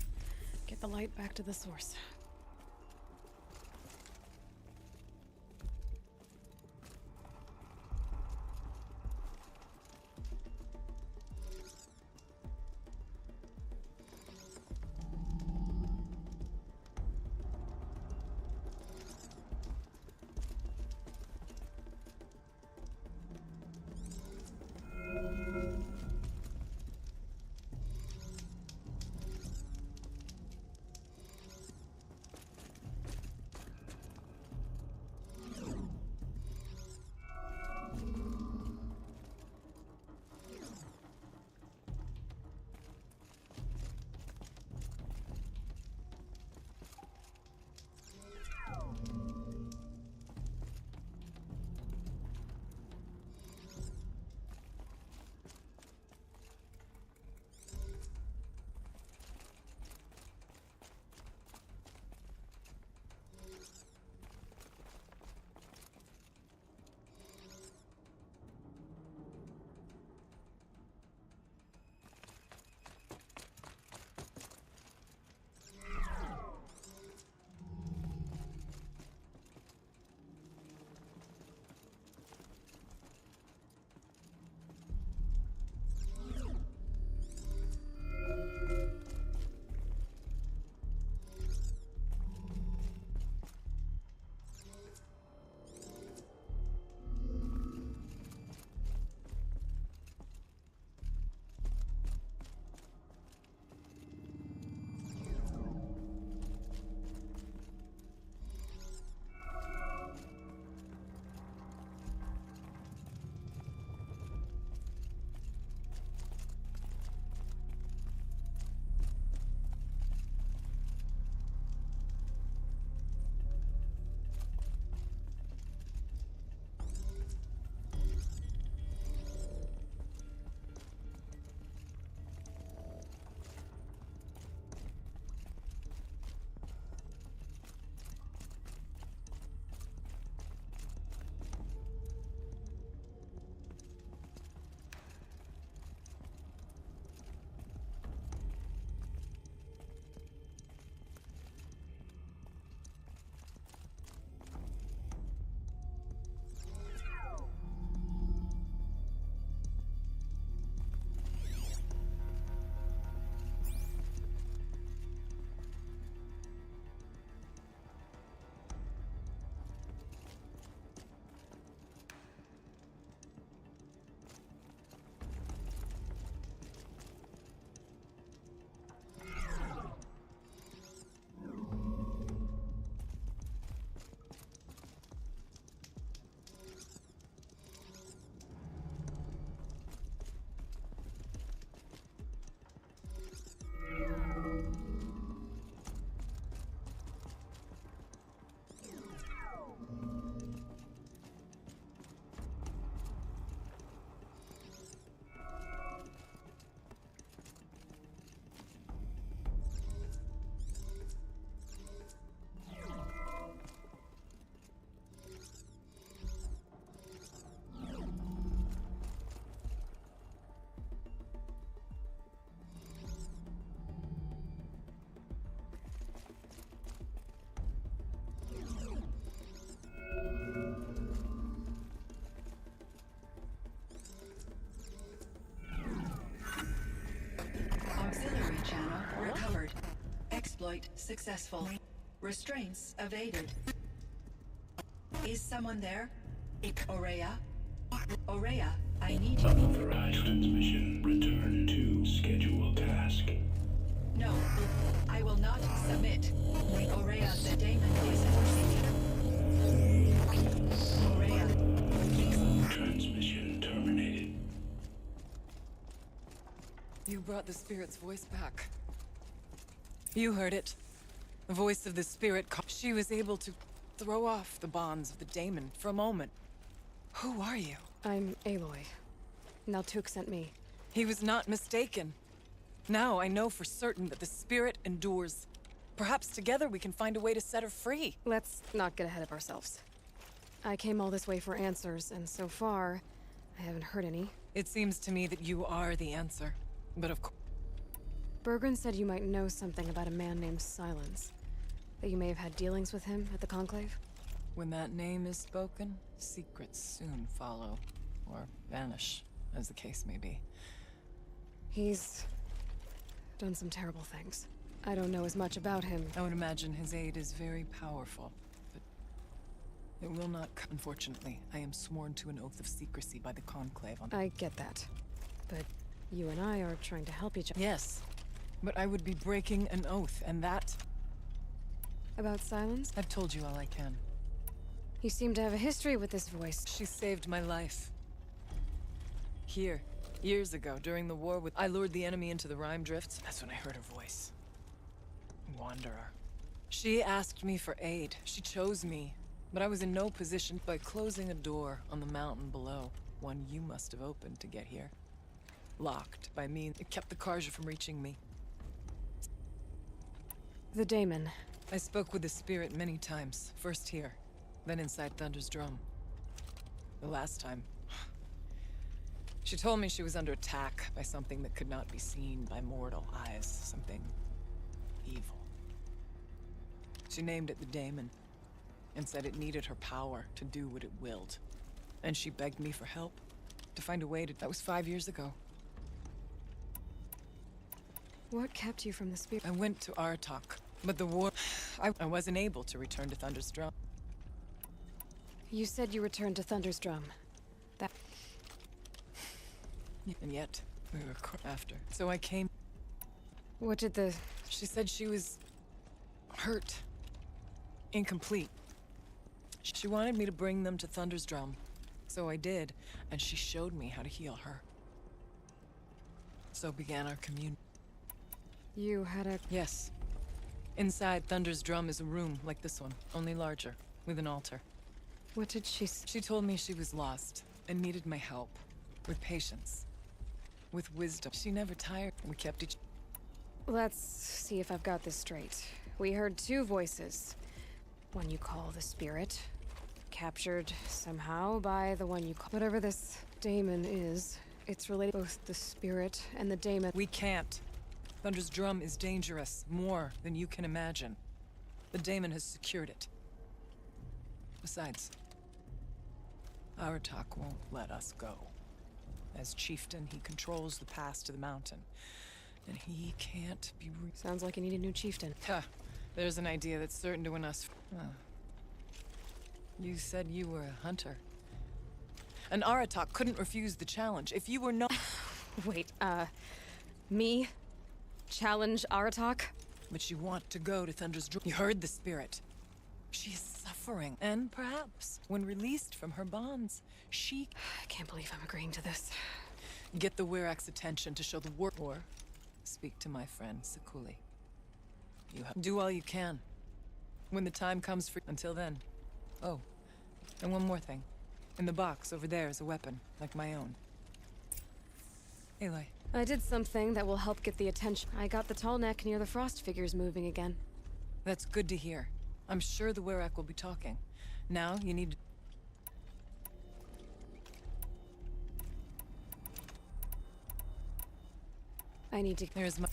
Get the light back to the source. flight successful. Restraints evaded. Is someone there? Aurea? Aurea, I need you. Unauthorized transmission. Return to scheduled task. No, I will not submit. Aurea, the daemon is forcing me. Aurea, please. Transmission terminated. You brought the spirit's voice back. You heard it. The voice of the spirit. She was able to throw off the bonds of the daemon for a moment. Who are you? I'm Aloy. Naltuk sent me. He was not mistaken. Now I know for certain that the spirit endures. Perhaps together we can find a way to set her free. Let's not get ahead of ourselves. I came all this way for answers, and so far, I haven't heard any. It seems to me that you are the answer. But of course... Bergren said you might know something about a man named Silence. That you may have had dealings with him at the Conclave? When that name is spoken, secrets soon follow. Or vanish, as the case may be. He's done some terrible things. I don't know as much about him. I would imagine his aid is very powerful, but it will not come. Unfortunately, I am sworn to an oath of secrecy by the Conclave on... I get that. But you and I are trying to help each other. Yes, but I would be breaking an oath, and that... About Silence? I've told you all I can. You seem to have a history with this voice. She saved my life. Here, years ago, during the war with... I lured the enemy into the Rime Drifts. That's when I heard her voice. Wanderer. She asked me for aid. She chose me. But I was in no position by closing a door on the mountain below. One you must have opened to get here. Locked by me. It kept the Karja from reaching me. The daemon. I spoke with the spirit many times. First here, then inside Thunder's drum. The last time... She told me she was under attack by something that could not be seen by mortal eyes. Something... evil. She named it the daemon, and said it needed her power to do what it willed. And she begged me for help, to find a way to... That was 5 years ago. What kept you from the spirit? I went to Aratak, but the war... I wasn't able to return to Thunder's drum. You said you returned to Thunder's drum. That... And yet, we were after. So I came... What did the... She said she was... hurt. Incomplete. She wanted me to bring them to Thunder's drum. So I did, and she showed me how to heal her. So began our communion. You had a... Yes. Inside Thunder's drum is a room like this one, only larger, with an altar. What did she... She told me she was lost, and needed my help. With patience. With wisdom. She never tired. We kept each... Let's see if I've got this straight. We heard two voices. One you call the spirit. Captured somehow by the one you call... Whatever this daemon is, it's related to both the spirit and the daemon. We can't. Thunder's drum is dangerous, more than you can imagine. The daemon has secured it. Besides, Aratak won't let us go. As chieftain, he controls the pass to the mountain. And he can't be Sounds like you need a new chieftain. Ha! There's an idea that's certain to win us. You said you were a hunter. And Aratak couldn't refuse the challenge. If you were not... Wait, me? Challenge Aratak? But you want to go to Thunder's drum. You heard the spirit. She is suffering. And perhaps, when released from her bonds, she... I can't believe I'm agreeing to this. Get the Wirak's attention to show the war... Or speak to my friend, Sekuli. Do all you can. When the time comes for... Until then. Oh, and one more thing. In the box over there is a weapon, like my own. Aloy. I did something that will help get the attention. I got the tall neck near the frost figures moving again. That's good to hear. I'm sure the Wirak will be talking. Now, you need... I need to... There's my...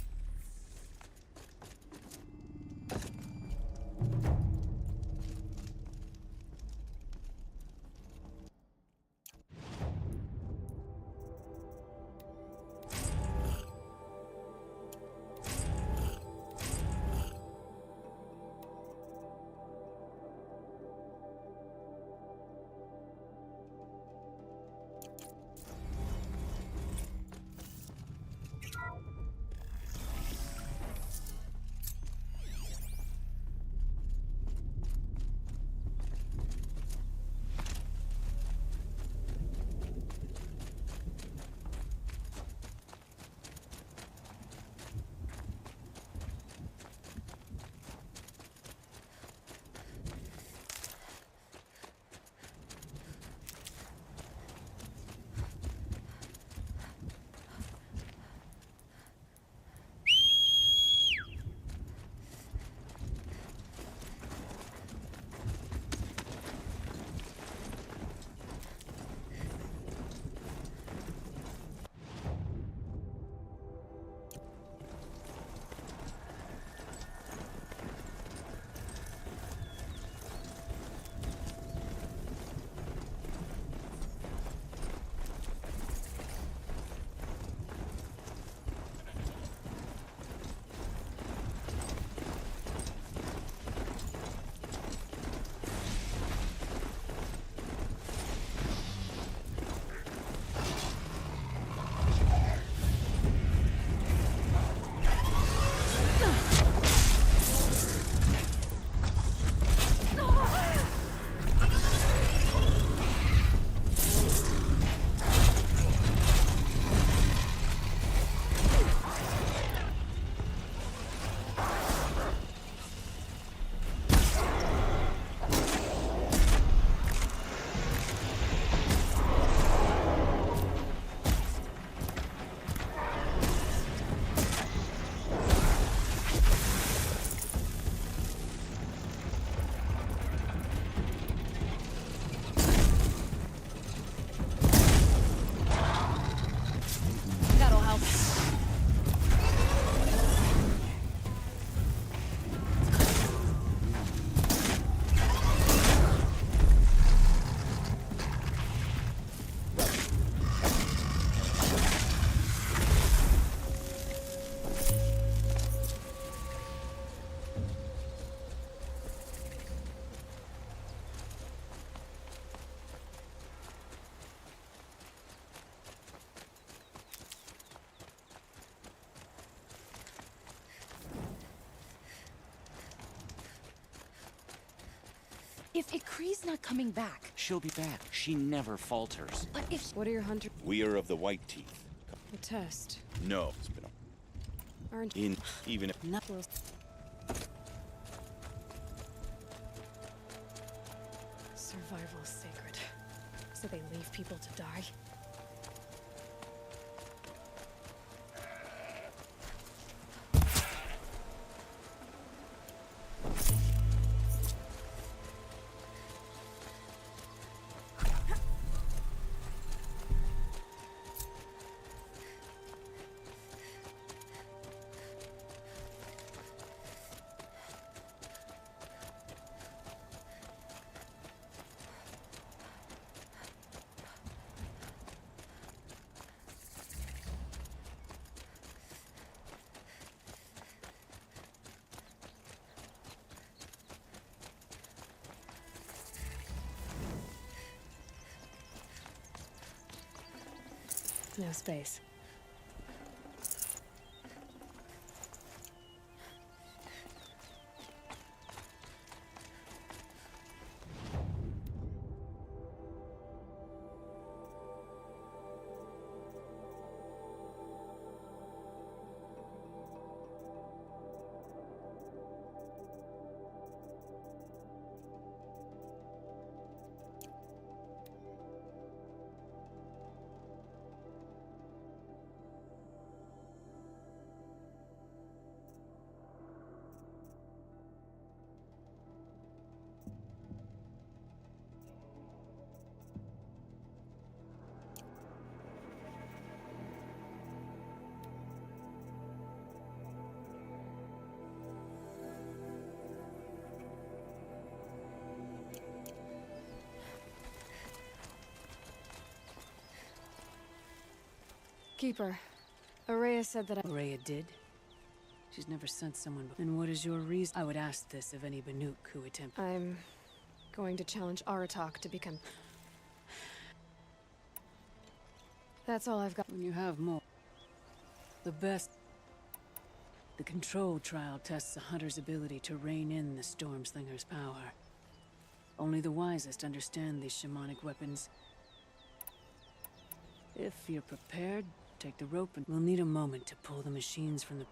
If Ikri's not coming back... She'll be back. She never falters. But if... What are your hunters? We are of the White Teeth. A test. No. It's been a... Aren't In... even if... Knuckles. Survival is sacred. So they leave people to die? No space. Keeper, Araya said that Araya did? She's never sent someone before. And what is your reason? I would ask this of any Banuk who attempt. I'm going to challenge Aratak to become... That's all I've got. When you have more. The best. The control trial tests a hunter's ability to rein in the Stormslinger's power. Only the wisest understand these shamanic weapons. If you're prepared, take the rope and we'll need a moment to pull the machines from the...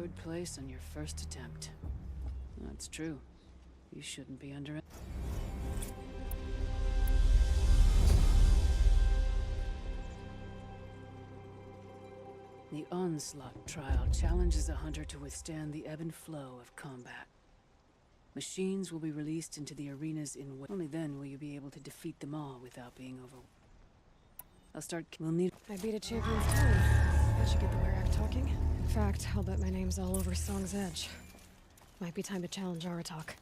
3rd place on your first attempt. That's true. You shouldn't be under it. The Onslaught trial challenges a hunter to withstand the ebb and flow of combat. Machines will be released into the arenas in only then will you be able to defeat them all without being over. We'll need. I beat a champion's time. I should get the Werak talking. In fact, I'll bet my name's all over Song's Edge. Might be time to challenge Aratak.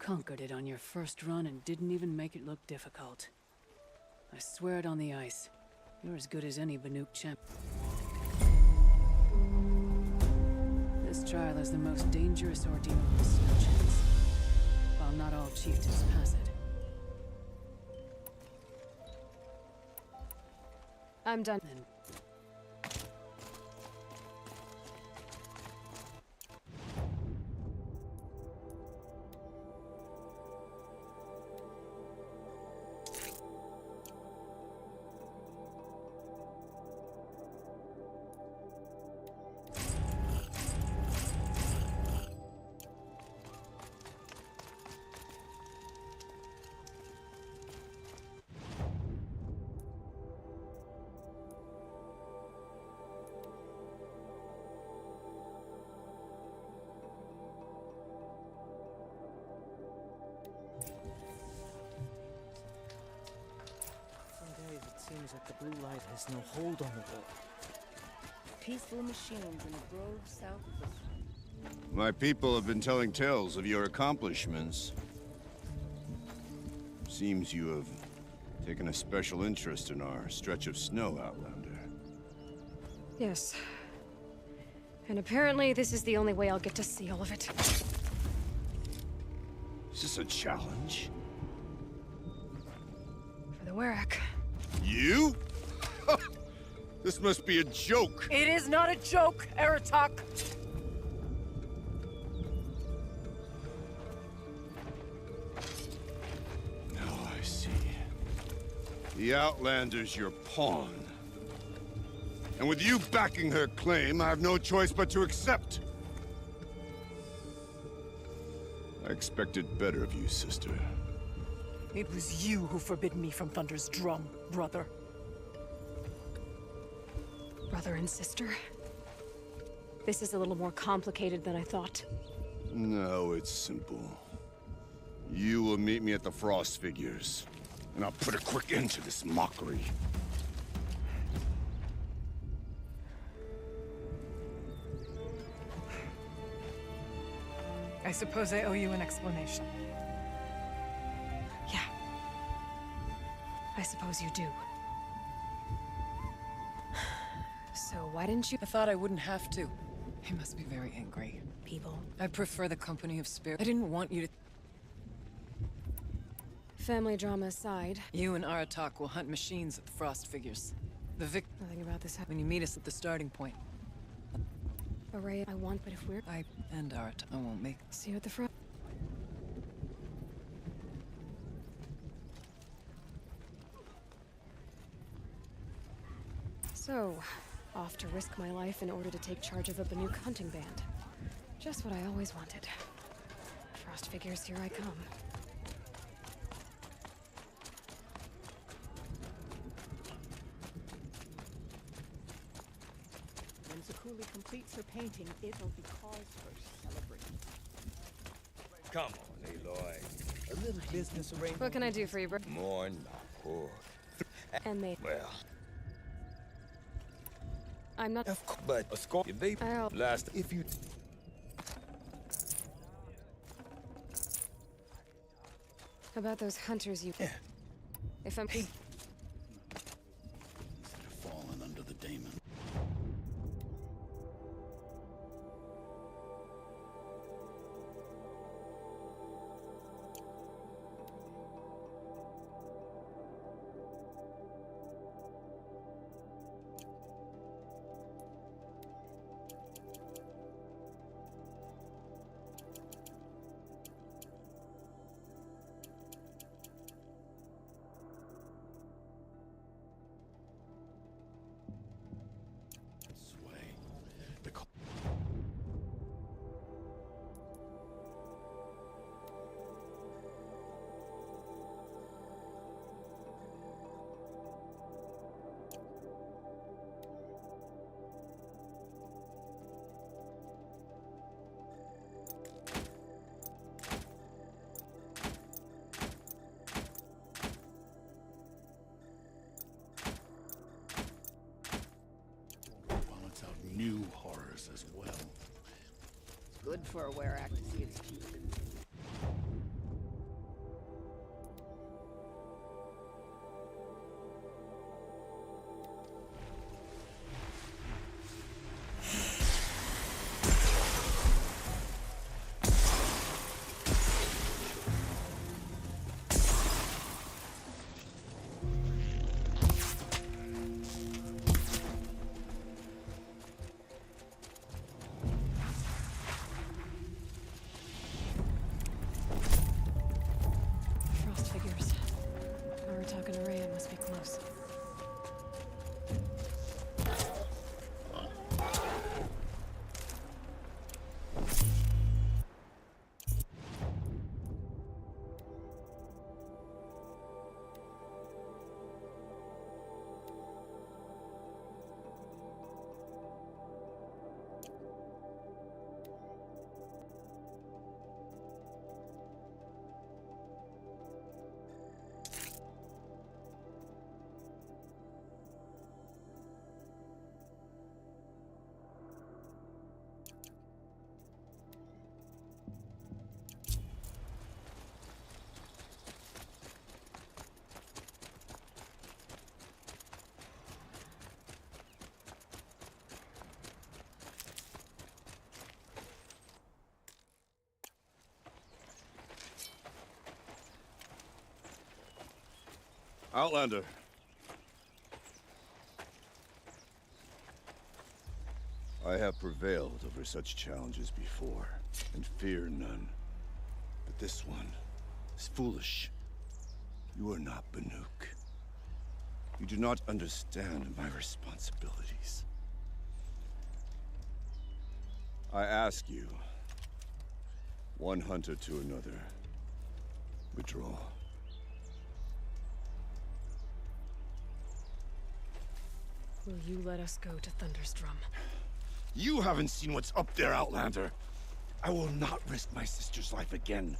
conquered it on your first run and didn't even make it look difficult. I swear it on the ice. You're as good as any Banuk champ. This trial is the most dangerous ordeal of the Snow Chance. While not all chieftains pass it. I'm done. Seems like the blue light has no hold on the world. Peaceful machines in a grove south of the sun. My people have been telling tales of your accomplishments. Seems you have taken a special interest in our stretch of snow, Outlander. Yes. And apparently this is the only way I'll get to see all of it. Is this a challenge? For the Werak. You? This must be a joke. It is not a joke, Aratak. Now I see. The Outlander's your pawn. And with you backing her claim, I have no choice but to accept. I expected better of you, sister. It was you who forbid me from Thunder's drum, brother. Brother and sister? This is a little more complicated than I thought. No, it's simple. You will meet me at the Frost Figures, and I'll put a quick end to this mockery. I suppose I owe you an explanation. Yeah. I suppose you do. So why didn't you— I thought I wouldn't have to. He must be very angry. People? I prefer the company of spirits. I didn't want you to— Family drama aside. You and Aratak will hunt machines at the Frost Figures. Nothing about this when you meet us at the starting point. Array, I want, but if we're— I and Aratak, I won't make— See you at the front. So, off to risk my life in order to take charge of a Banuk hunting band. Just what I always wanted. Frost Figures, here I come. When Zakuli completes her painting, it'll be cause for celebration. Come on, Aloy. A little business arrangement. What can I do for you, bro? More Nahor. And they— Well, I'm not— of course, but a score. They last if you. About those hunters you— Yeah. If I'm— Fallen under the daemon. New horrors as well. It's good for a Werak to see its chieftain. Outlander. I have prevailed over such challenges before, and fear none. But this one is foolish. You are not Banuk. You do not understand my responsibilities. I ask you, one hunter to another, withdraw. Will you let us go to Thunder's Drum? You haven't seen what's up there, Outlander. I will not risk my sister's life again.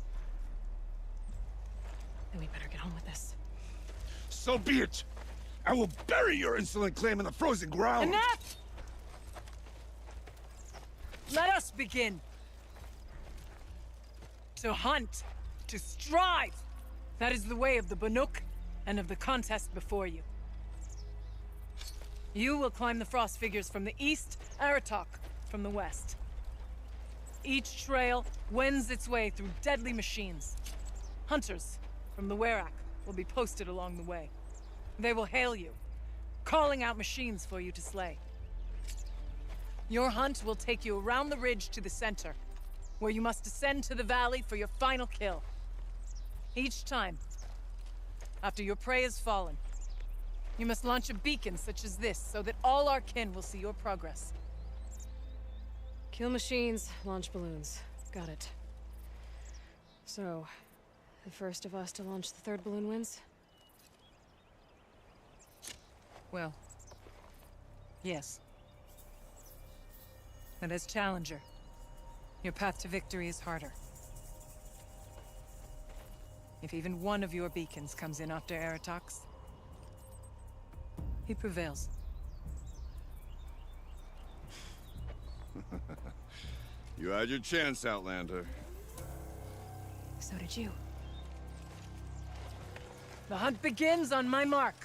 Then we better get on with this. So be it! I will bury your insolent claim in the frozen ground! Enough! Let us begin. To hunt. To strive. That is the way of the Banuk and of the contest before you. You will climb the frost figures from the east, Aratok from the west. Each trail wends its way through deadly machines. Hunters from the Werak will be posted along the way. They will hail you, calling out machines for you to slay. Your hunt will take you around the ridge to the center, where you must descend to the valley for your final kill. Each time, after your prey has fallen, you must launch a beacon such as this, so that all our kin will see your progress. Kill machines, launch balloons. Got it. So, the first of us to launch the third balloon wins? Well, yes. And as challenger, your path to victory is harder. If even one of your beacons comes in after Aratox, he prevails. You had your chance, Outlander. So did you. The hunt begins on my mark.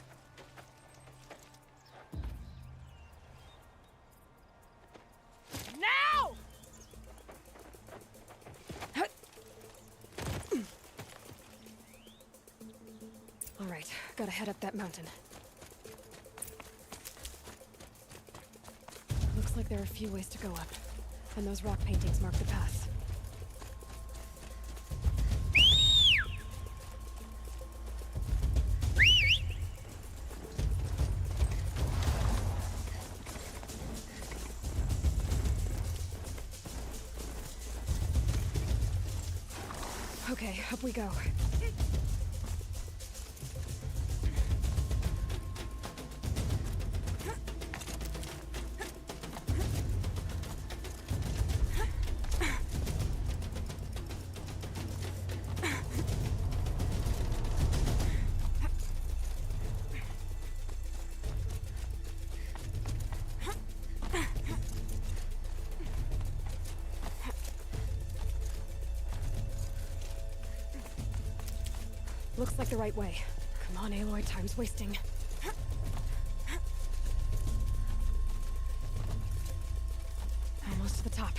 Now! All right, gotta head up that mountain. Looks like there are a few ways to go up, and those rock paintings mark the path. Okay, up we go. Looks like the right way. Come on, Aloy, time's wasting. Almost to the top.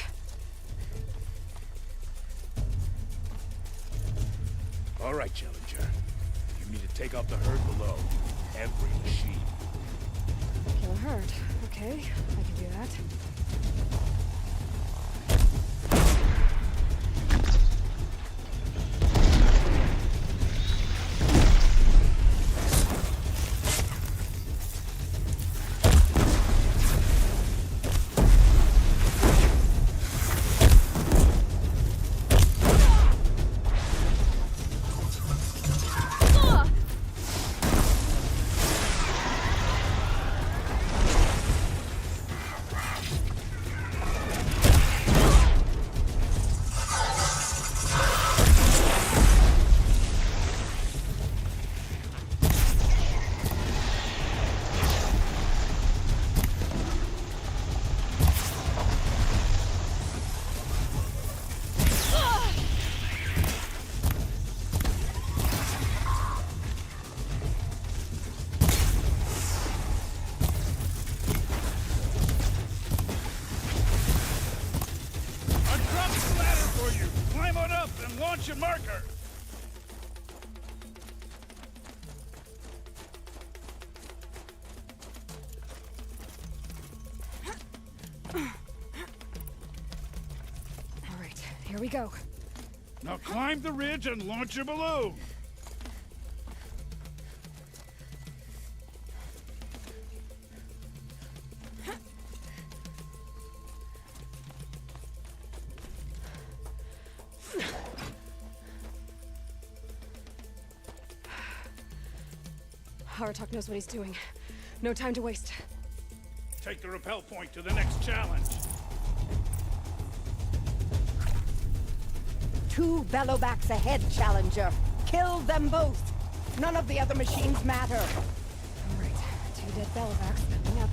All right, Challenger. You need to take out the herd below. Every machine. Kill a herd. Okay, I can do that. Launch your marker! All right, here we go. Now climb the ridge and launch your balloon. Aratok knows what he's doing. No time to waste. Take the rappel point to the next challenge. 2 bellowbacks ahead, Challenger. Kill them both. None of the other machines matter. All right, 2 dead bellowbacks coming up.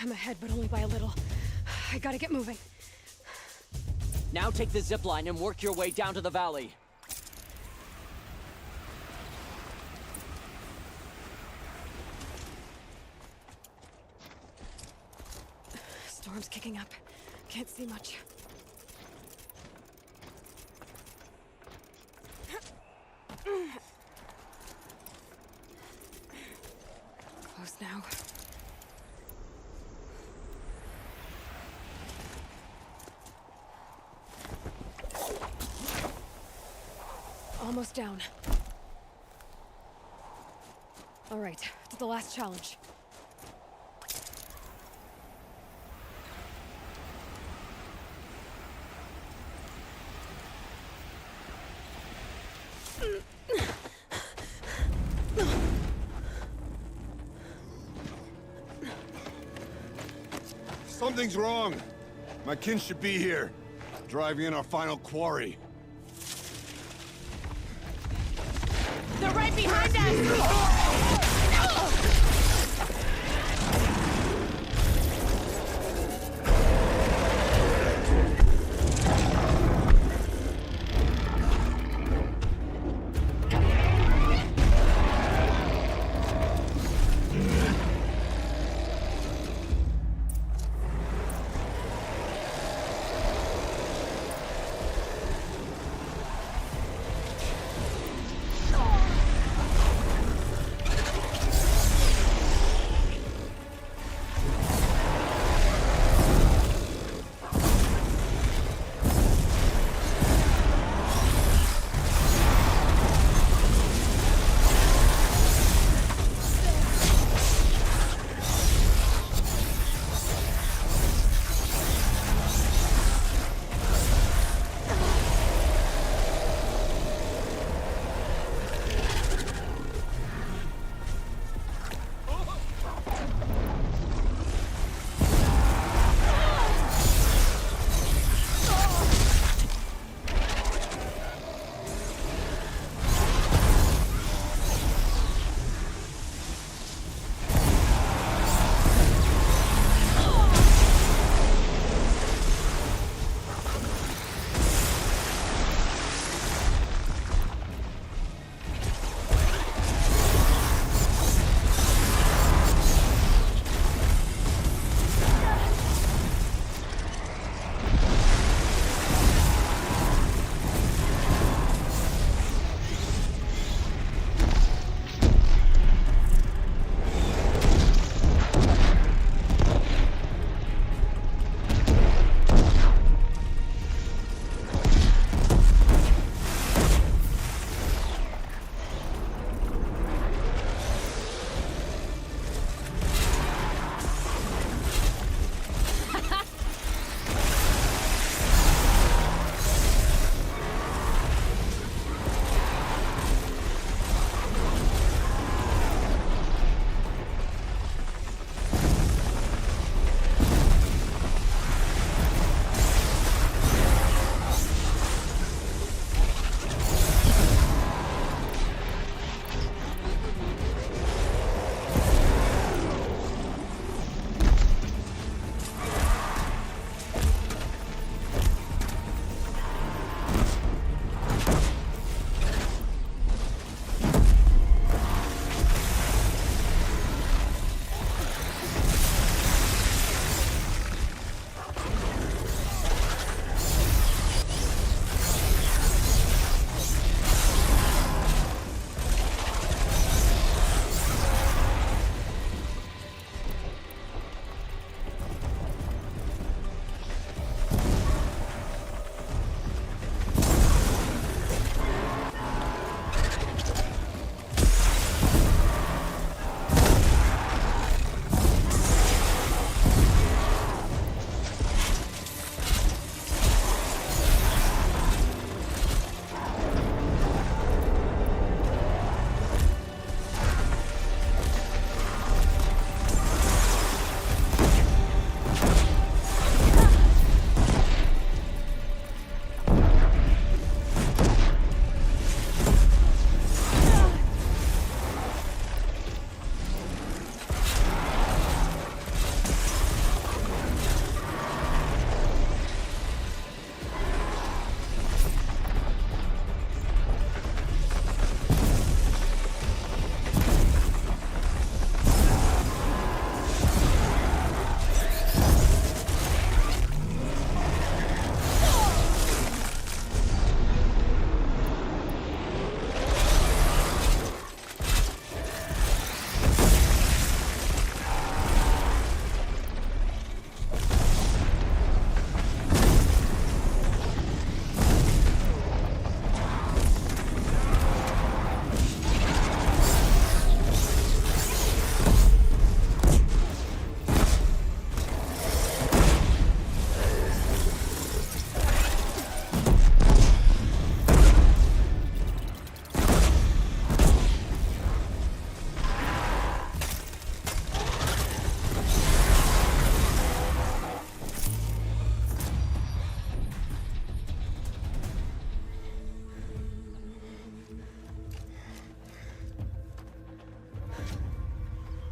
I'm ahead, but only by a little. I gotta get moving. Now take the zip line and work your way down to the valley. Storm's kicking up. Can't see much. Close now. Almost down. All right, to the last challenge. Something's wrong. My kin should be here, driving in our final quarry. They're right behind us!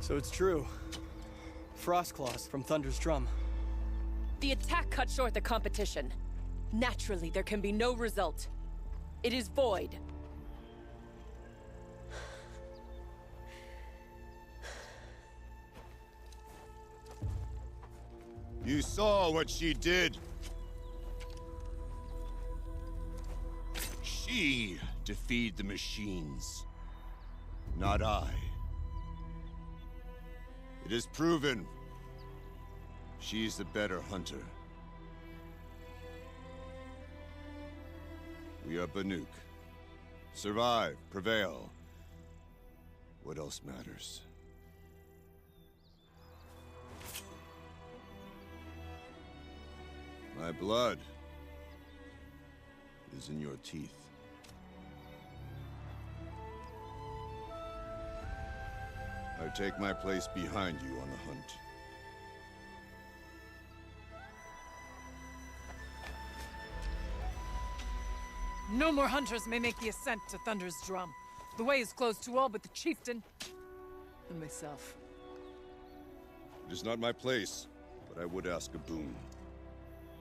So it's true. Frostclaws from Thunder's drum. The attack cut short the competition. Naturally, there can be no result. It is void. You saw what she did. She defeated the machines, not I. It is proven. She's the better hunter. We are Banuk. Survive, prevail. What else matters? My blood is in your teeth. I take my place behind you on the hunt. No more hunters may make the ascent to Thunder's drum. The way is closed to all but the chieftain and myself. It is not my place, but I would ask a boon.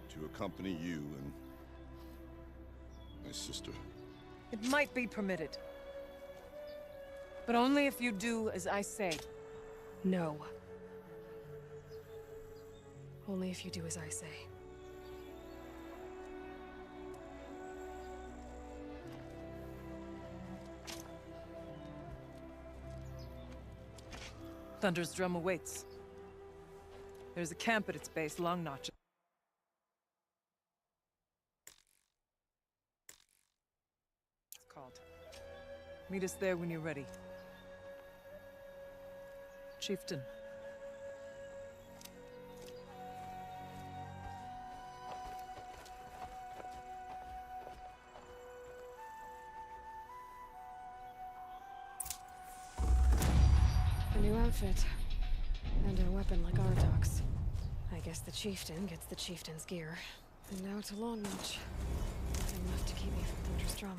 To accompany you and my sister. It might be permitted. But only if you do as I say. No. Only if you do as I say. Thunder's drum awaits. There's a camp at its base, Long Notch. It's called. Meet us there when you're ready. Chieftain. A new outfit. And a weapon like Ardok's. I guess the chieftain gets the chieftain's gear. And now to Long Notch. Enough to keep me from Thunder's drum.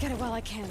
Get it while I can.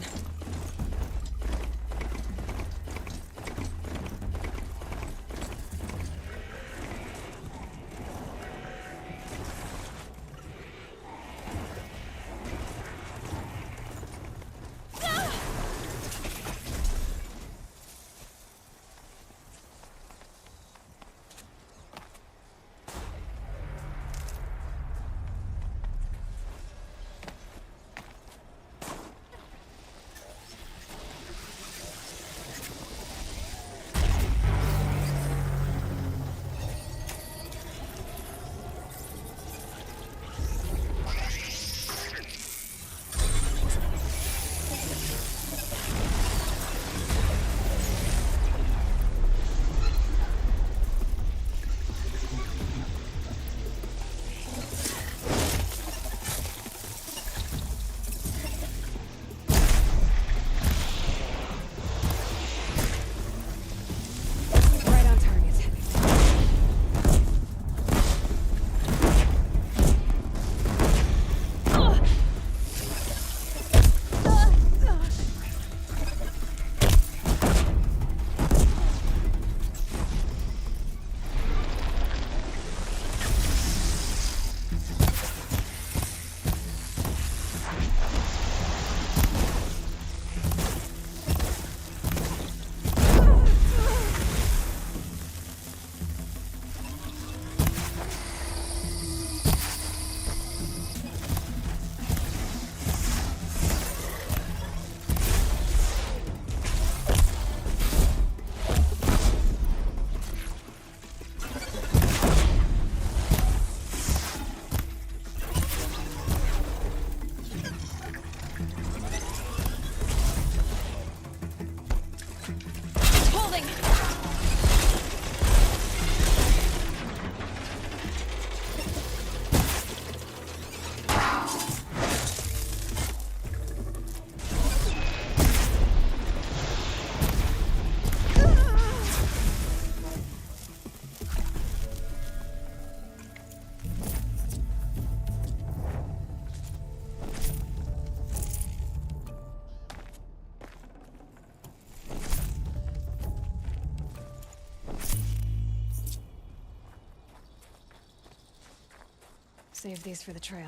Save these for the trail.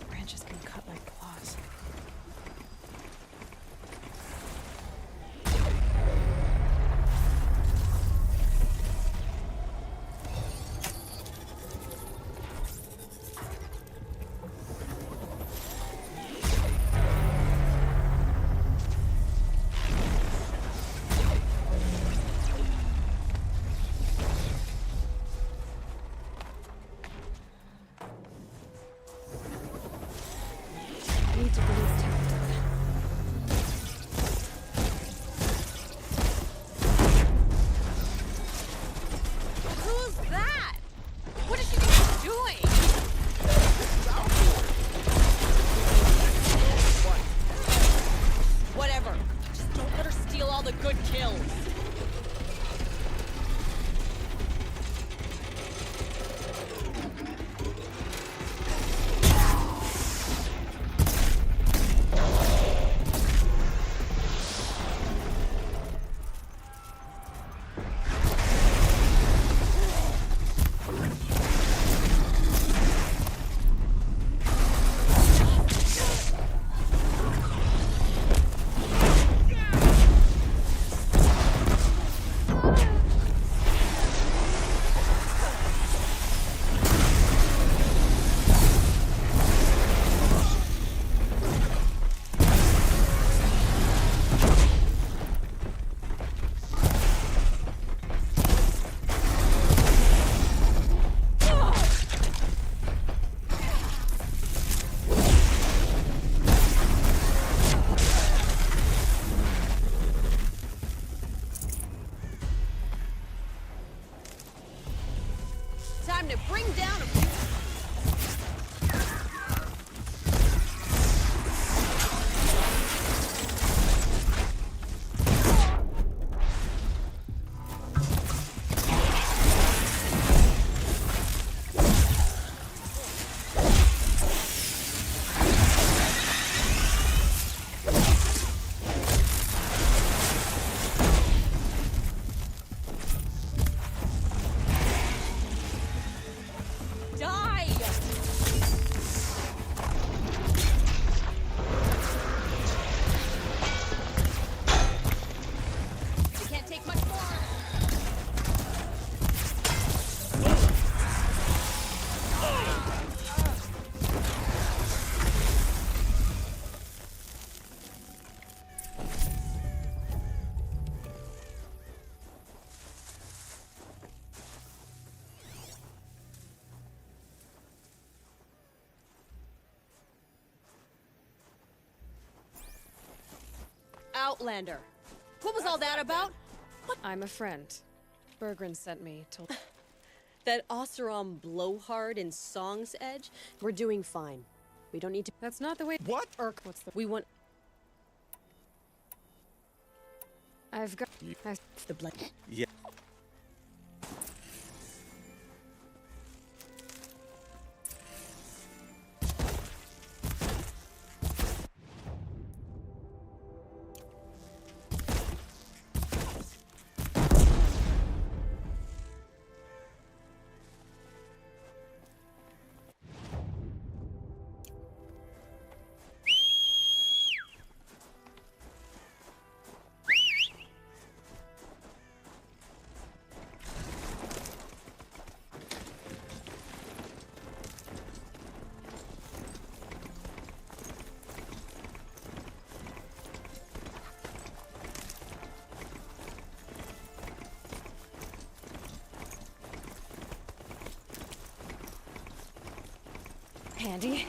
Branches can cut like claws. Need to get this town done. Who's that? What is she doing? Whatever. Just don't let her steal all the good kills. Outlander. What was all that about? I'm a friend. Bergren sent me, told... That Oseram blowhard in Song's Edge? We're doing fine. We don't need to... That's not the way... What? What's the... We want... I've got... The blood... Yeah. Handy.